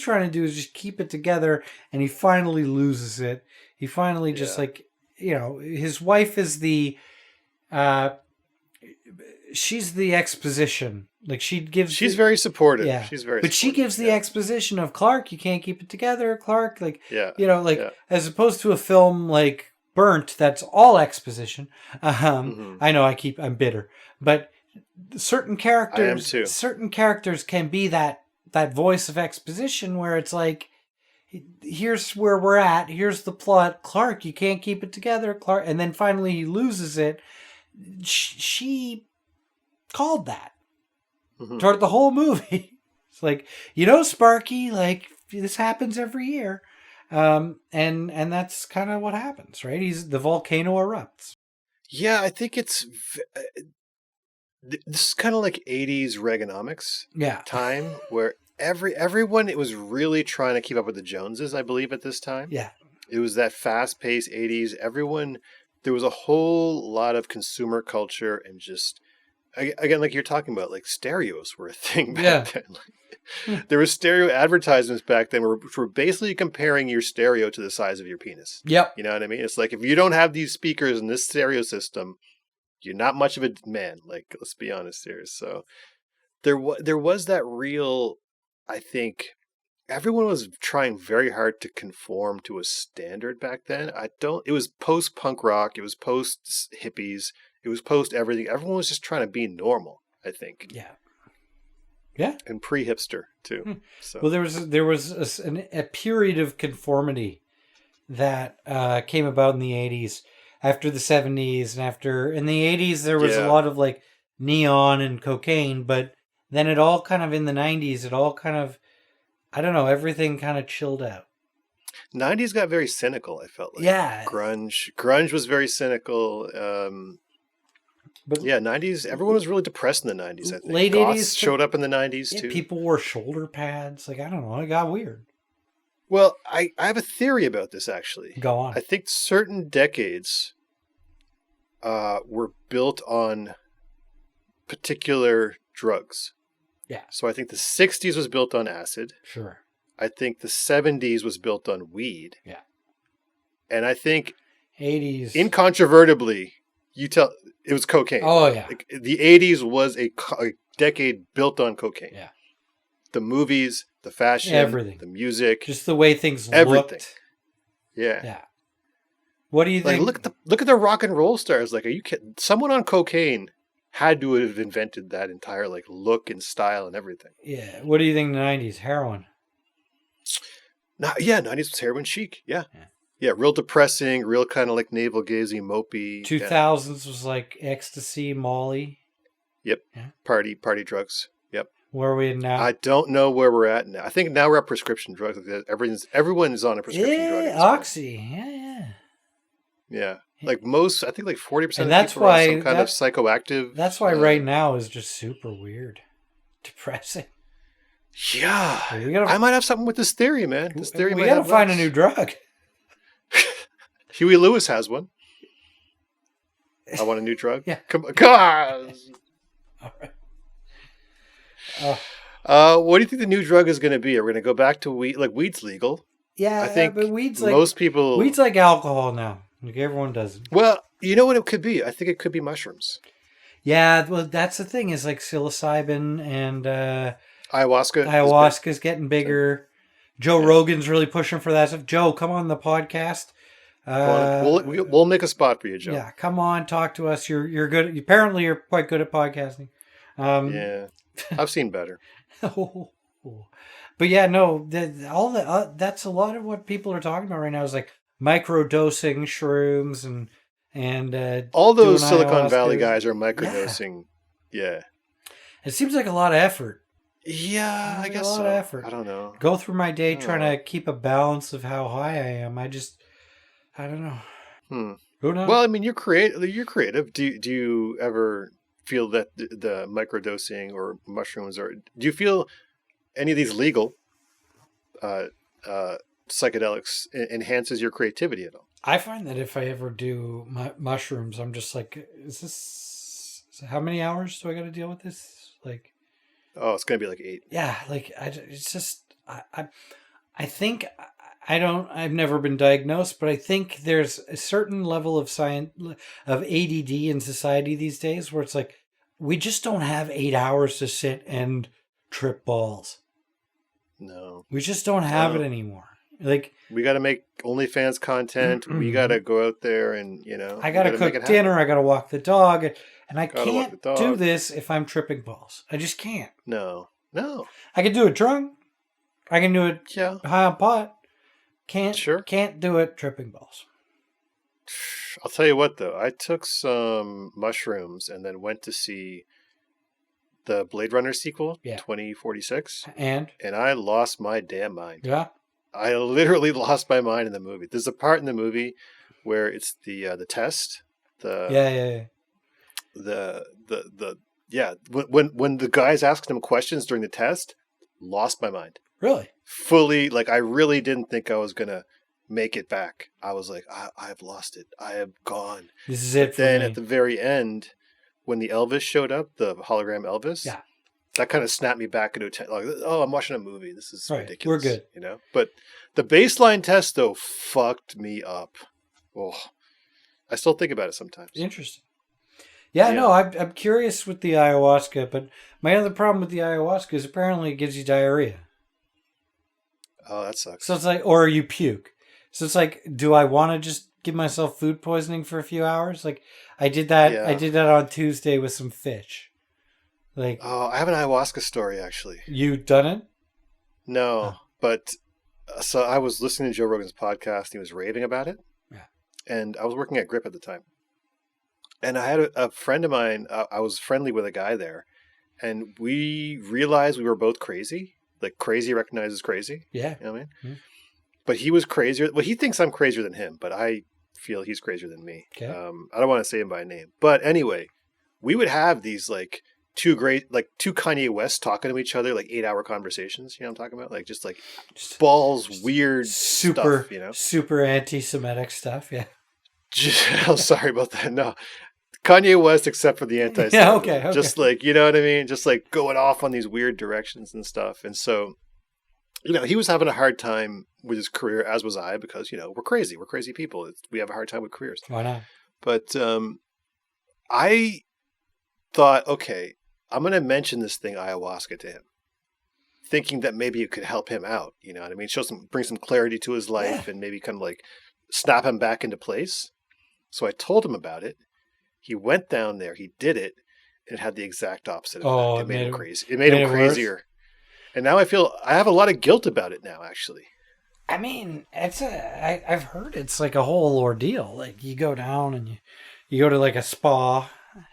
trying to do is just keep it together, and he finally loses it. He finally just his wife is she's the exposition. Like she's very supportive. Yeah. She's very But she gives the exposition of Clark, you can't keep it together, Clark. Like, as opposed to a film like Burnt, that's all exposition. I know I'm bitter, but certain characters can be that voice of exposition where it's like, here's where we're at, here's the plot, Clark, you can't keep it together, Clark, and then finally he loses it. She called that toward the whole movie. It's like, Sparky, like this happens every year, and that's kind of what happens, right? The volcano erupts. Yeah, I think it's this is kind of like 80s Reaganomics time where everyone it was really trying to keep up with the Joneses, I believe, at this time. Yeah. It was that fast-paced 80s. There was a whole lot of consumer culture and just, again, like you're talking about, like stereos were a thing back then. Like, there was stereo advertisements back then which were basically comparing your stereo to the size of your penis. Yep. You know what I mean? It's like, if you don't have these speakers in this stereo system, you're not much of a man. Like, let's be honest here. So there was that real, I think, everyone was trying very hard to conform to a standard back then. It was post-punk rock. It was post-hippies. It was post-everything. Everyone was just trying to be normal, I think. Yeah. Yeah. And pre-hipster, too. So. Well, there was a period of conformity that came about in the 80s. After the 70s and in the 80s, there was a lot of like neon and cocaine, but then it all kind of in the 90s, it all kind of, I don't know, everything kind of chilled out. 90s got very cynical, I felt like. Yeah. Grunge was very cynical. But 90s, everyone was really depressed in the 90s, I think. Late Goths 80s showed up in the 90s, too. People wore shoulder pads. Like, I don't know, it got weird. Well, I have a theory about this, actually. Go on. I think certain decades were built on particular drugs. Yeah. So I think the 60s was built on acid. Sure. I think the 70s was built on weed. Yeah. And I think 80s. Incontrovertibly, it was cocaine. Oh, yeah. Like, the 80s was a decade built on cocaine. Yeah. the movies, the fashion, everything, the music, just the way things everything. looked. Yeah. Yeah. What do you Like, think? look at the rock and roll stars. Like, are you kidding? Someone on cocaine had to have invented that entire like look and style and everything. Yeah. What do you think? The '90s heroin. Yeah, 90s was heroin chic. Yeah. Yeah. Yeah, real depressing, real kind of like navel gazing, mopey. 2000s was like ecstasy, Molly. Yep. Yeah. Party drugs. Yep. Where are we now? I don't know where we're at now. I think now we're at prescription drugs. Everyone's on a prescription drug. Yeah, Oxy. Yeah. Yeah. Like I think like 40% And of that's people are on why some kind of psychoactive. That's why right now is just super weird, depressing. Yeah. Like, I might have something with this theory, man. This theory we might gotta have find legs. a new drug. Huey Lewis has one. I want a new drug. Yeah. Come on. All right. What do you think the new drug is going to be? Are we going to go back to weed? Like, weed's legal. Yeah, I think but weed's most people. Weed's like alcohol now. Like everyone does it. Well, you know what it could be? I think it could be mushrooms. Yeah, well, that's the thing. Is like psilocybin and Ayahuasca. ayahuasca's getting bigger. Joe Rogan's really pushing for that stuff. Joe, come on the podcast. We'll make a spot for you, Joe. Yeah, come on, talk to us. You're good. Apparently, you're quite good at podcasting. Yeah, I've seen better. But yeah, no, that's a lot of what people are talking about right now. Is like microdosing shrooms and all those doing Silicon Valley ayahuascas. guys are microdosing. Yeah. It seems like a lot of effort. Yeah, I guess a lot so. of effort. I don't know. Go through my day trying to keep a balance of how high I am. I don't know. Who knows? Well, I mean, you're creative. Do you ever feel that the microdosing or mushrooms, or do you feel any of these legal psychedelics enhances your creativity at all? I find that if I ever do mushrooms, I'm just like, how many hours do I got to deal with this? Like, oh, it's gonna be like 8. Yeah, like it's just I think I've never been diagnosed, but I think there's a certain level of ADD in society these days where it's like we just don't have 8 hours to sit and trip balls. No, we just don't have it anymore. Like we got to make OnlyFans content. We got to go out there and I got to cook dinner. I got to walk the dog, and I can't do this if I'm tripping balls. I just can't. No. I can do it drunk. I can do it high on pot. Can't do it tripping balls. I'll tell you what, though. I took some mushrooms and then went to see the Blade Runner sequel, 2046. And I lost my damn mind. Yeah. I literally lost my mind in the movie. There's a part in the movie where it's the test. When the guys asked him questions during the test, lost my mind. Really? Fully, like I really didn't think I was gonna make it back. I was like, I've lost it. I am gone. This is it. Then at the very end, when the Elvis showed up, the hologram Elvis, that kind of snapped me back into like, oh, I'm watching a movie. This is ridiculous. We're good, But the baseline test though fucked me up. Oh, I still think about it sometimes. Interesting. Yeah, no, I'm curious with the ayahuasca, but my other problem with the ayahuasca is apparently it gives you diarrhea. Oh, that sucks. So it's like, or you puke. So it's like, do I want to just give myself food poisoning for a few hours? Like, I did that. Yeah. I did that on Tuesday with some fish. Like, oh, I have an ayahuasca story actually. You done it? No, but so I was listening to Joe Rogan's podcast. And he was raving about it. Yeah. And I was working at Grip at the time. And I had a friend of mine. I was friendly with a guy there, and we realized we were both crazy. Like crazy recognizes crazy. Yeah. You know what I mean? Mm-hmm. But he was crazier. Well, he thinks I'm crazier than him, but I feel he's crazier than me. Okay. I don't want to say him by name. But anyway, we would have these like two Kanye West talking to each other, like 8-hour conversations. You know what I'm talking about? Like just balls, weird super stuff, super anti-Semitic stuff. Yeah. I'm sorry about that. No. Kanye West, except for the anti-Semitic. Yeah, okay. Just like, you know what I mean? Just like going off on these weird directions and stuff. And so, he was having a hard time with his career, as was I, because, we're crazy. We're crazy people. We have a hard time with careers. Why not? But I thought, okay, I'm going to mention this thing ayahuasca to him. thinking that maybe it could help him out. You know what I mean? Bring some clarity to his life, Yeah. and maybe kind of like snap him back into place. So I told him about it. He went down there. He did it. And it had the exact opposite effect. It made him crazy. It made him crazier. And now I have a lot of guilt about it now, actually. I mean, I've heard it's like a whole ordeal. Like you go down and you go to like a spa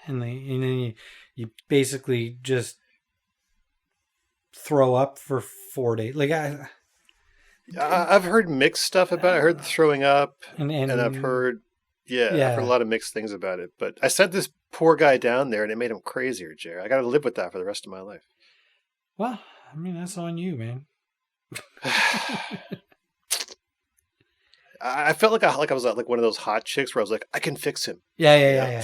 and then you basically just throw up for 4 days. Like I've heard mixed stuff about it. I heard the throwing up, and I've heard, I've heard a lot of mixed things about it. But I sent this poor guy down there, and it made him crazier, Jerry. I got to live with that for the rest of my life. Well, I mean, that's on you, man. I felt like I was like one of those hot chicks where I was like, I can fix him. Yeah.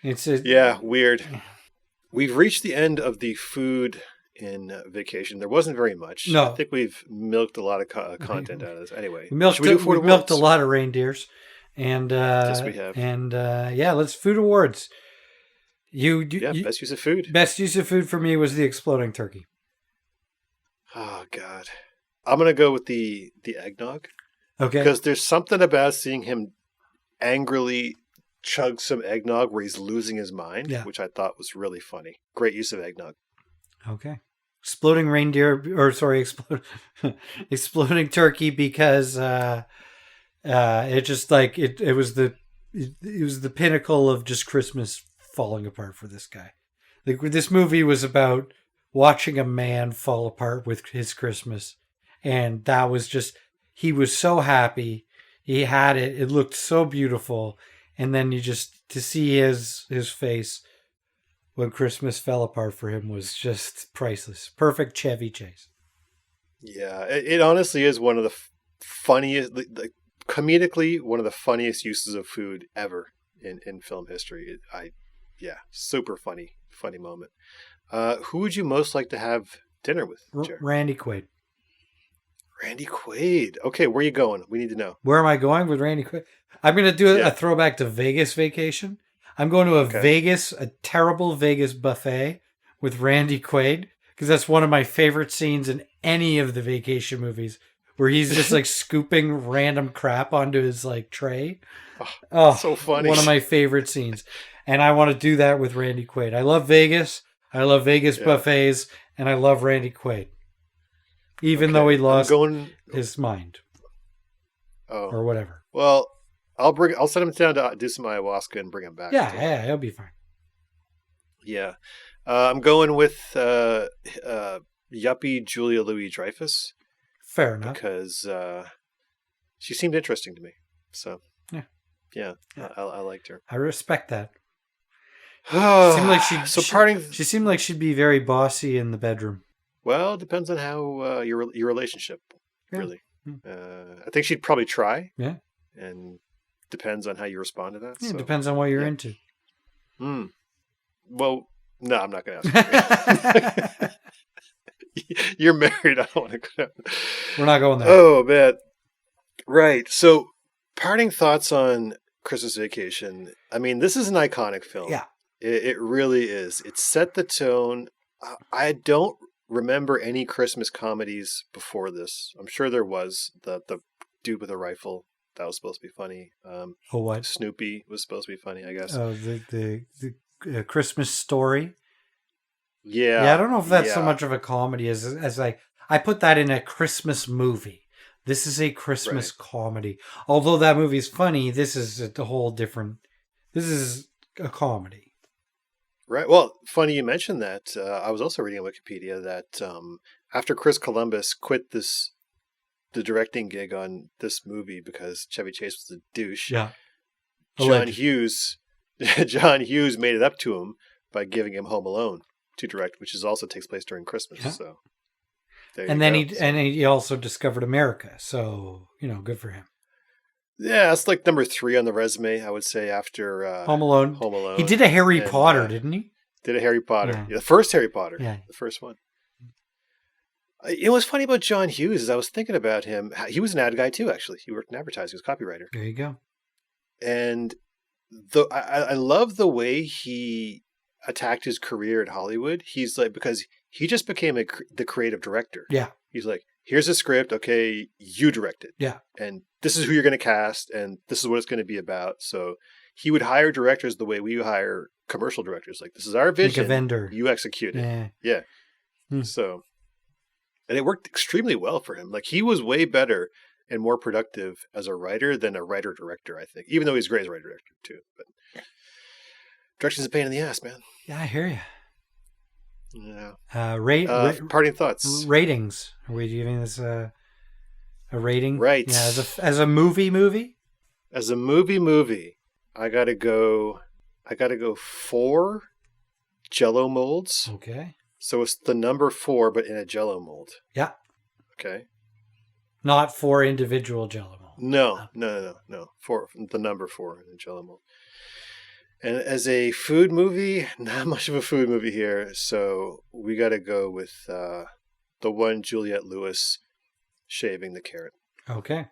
It's weird. We've reached the end of the food in vacation. There wasn't very much. No. I think we've milked a lot of content out of this. Anyway, we milked a lot of reindeers, and yes, we have. And let's food awards. Best use of food. Best use of food for me was the exploding turkey. Oh God, I'm gonna go with the eggnog. Okay, because there's something about seeing him angrily chug some eggnog where he's losing his mind, which I thought was really funny. Great use of eggnog. Okay. Exploding exploding turkey because it just like it was the pinnacle of just Christmas falling apart for this guy. Like this movie was about watching a man fall apart with his Christmas, and that was just he was so happy. He had it. It looked so beautiful, and then to see his face when Christmas fell apart for him was just priceless. Perfect Chevy Chase. Yeah, it honestly is one of the funniest, comedically, one of the funniest uses of food ever in film history. Super funny moment. Who would you most like to have dinner with, Jared? Randy Quaid. Randy Quaid. Okay, where are you going? We need to know. Where am I going with Randy Quaid? I'm going to do a throwback to Vegas vacation. I'm going to a terrible Vegas buffet with Randy Quaid because that's one of my favorite scenes in any of the vacation movies where he's just like scooping random crap onto his like tray. Oh, so funny. One of my favorite scenes. And I want to do that with Randy Quaid. I love Vegas. I love Vegas buffets, and I love Randy Quaid. Even though he lost his mind. Oh. Or whatever. Well, I'll set him down to do some ayahuasca and bring him back. Yeah, he'll be fine. Yeah. I'm going with yuppie Julia Louis-Dreyfus. Fair enough. Because she seemed interesting to me. So, yeah. I liked her. I respect that. She seemed like she'd be very bossy in the bedroom. Well, it depends on how your relationship, really. I think she'd probably try. Yeah. And depends on how you respond to that. Yeah, it depends on what you're into. Well, no, I'm not going to ask you. You're married. I don't want to go. We're not going there. Oh, man. Right. So, parting thoughts on Christmas Vacation. I mean, this is an iconic film. Yeah. It really is. It set the tone. I don't remember any Christmas comedies before this. I'm sure there was. The dude with a rifle. That was supposed to be funny. What? Snoopy was supposed to be funny, I guess. Oh, the Christmas Story. Yeah. I don't know if that's so much of a comedy as I put that in a Christmas movie. This is a Christmas comedy. Although that movie's funny, this is a whole different. This is a comedy. Right. Well, funny you mentioned that. I was also reading on Wikipedia that after Chris Columbus quit the directing gig on this movie because Chevy Chase was a douche. Yeah. John Hughes made it up to him by giving him Home Alone to direct, which also takes place during Christmas. Yeah. So, he also discovered America. So, good for him. Yeah, that's like number 3 on the resume, I would say, after Home Alone. He did a Harry Potter, didn't he? Did a Harry Potter. Yeah, the first Harry Potter. Yeah. The first one. What's funny about John Hughes is I was thinking about him. He was an ad guy too, actually. He worked in advertising. He was a copywriter. There you go. And I love the way he attacked his career at Hollywood, he's like, because he just became the creative director. Yeah. He's like, here's a script. Okay, you direct it. Yeah. And this is who you're going to cast, and this is what it's going to be about. So he would hire directors the way we hire commercial directors. Like, this is our vision. Like a vendor. You execute it. Yeah. So, and it worked extremely well for him. Like, he was way better and more productive as a writer than a writer-director, I think. Even though he's great as a writer-director, too. But direction's a pain in the ass, man. Yeah, I hear you. Yeah. Parting thoughts. Ratings. Are we giving this a rating? Right. Yeah, as a movie? As a movie, I gotta go 4 Jello molds. Okay. So it's the number 4, but in a Jello mold. Yeah. Okay. Not 4 individual Jello molds. No. 4, the number 4 in a Jello mold. And as a food movie, not much of a food movie here, so we got to go with the one Juliette Lewis shaving the carrot. Okay.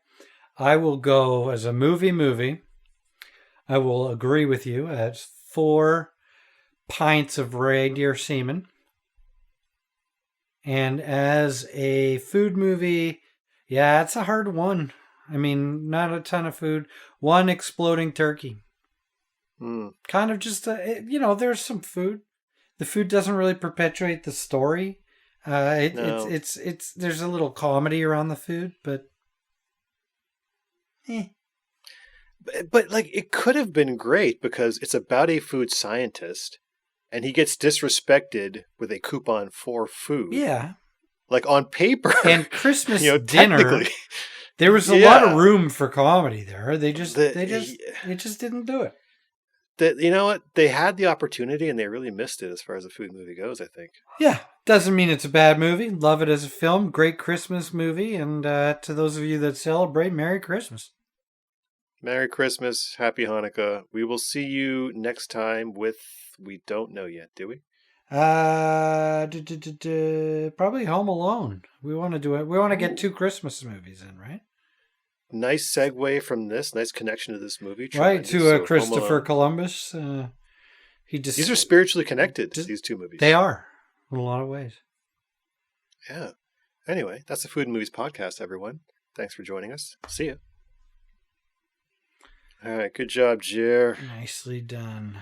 I will go as a movie. I will agree with you at 4 pints of reindeer semen. And as a food movie, yeah, it's a hard one. I mean, not a ton of food. 1 exploding turkey. Kind of just, there's some food. The food doesn't really perpetuate the story. It's there's a little comedy around the food, but But like, it could have been great because it's about a food scientist and he gets disrespected with a coupon for food. Yeah. Like, on paper. And Christmas dinner, there was a lot of room for comedy there. They just didn't do it. You know what? They had the opportunity and they really missed it as far as a food movie goes, I think. Yeah. Doesn't mean it's a bad movie. Love it as a film. Great Christmas movie. And to those of you that celebrate, Merry Christmas. Merry Christmas. Happy Hanukkah. We will see you next time with, we don't know yet, do we? Probably Home Alone. We want to do it. We want to get 2 Christmas movies in, right? Nice segue from this. Nice connection to this movie. Right, to Christopher Columbus. These are spiritually connected, these 2 movies. They are, in a lot of ways. Yeah. Anyway, that's the Food and Movies podcast, everyone. Thanks for joining us. See ya. All right, good job, Jer. Nicely done.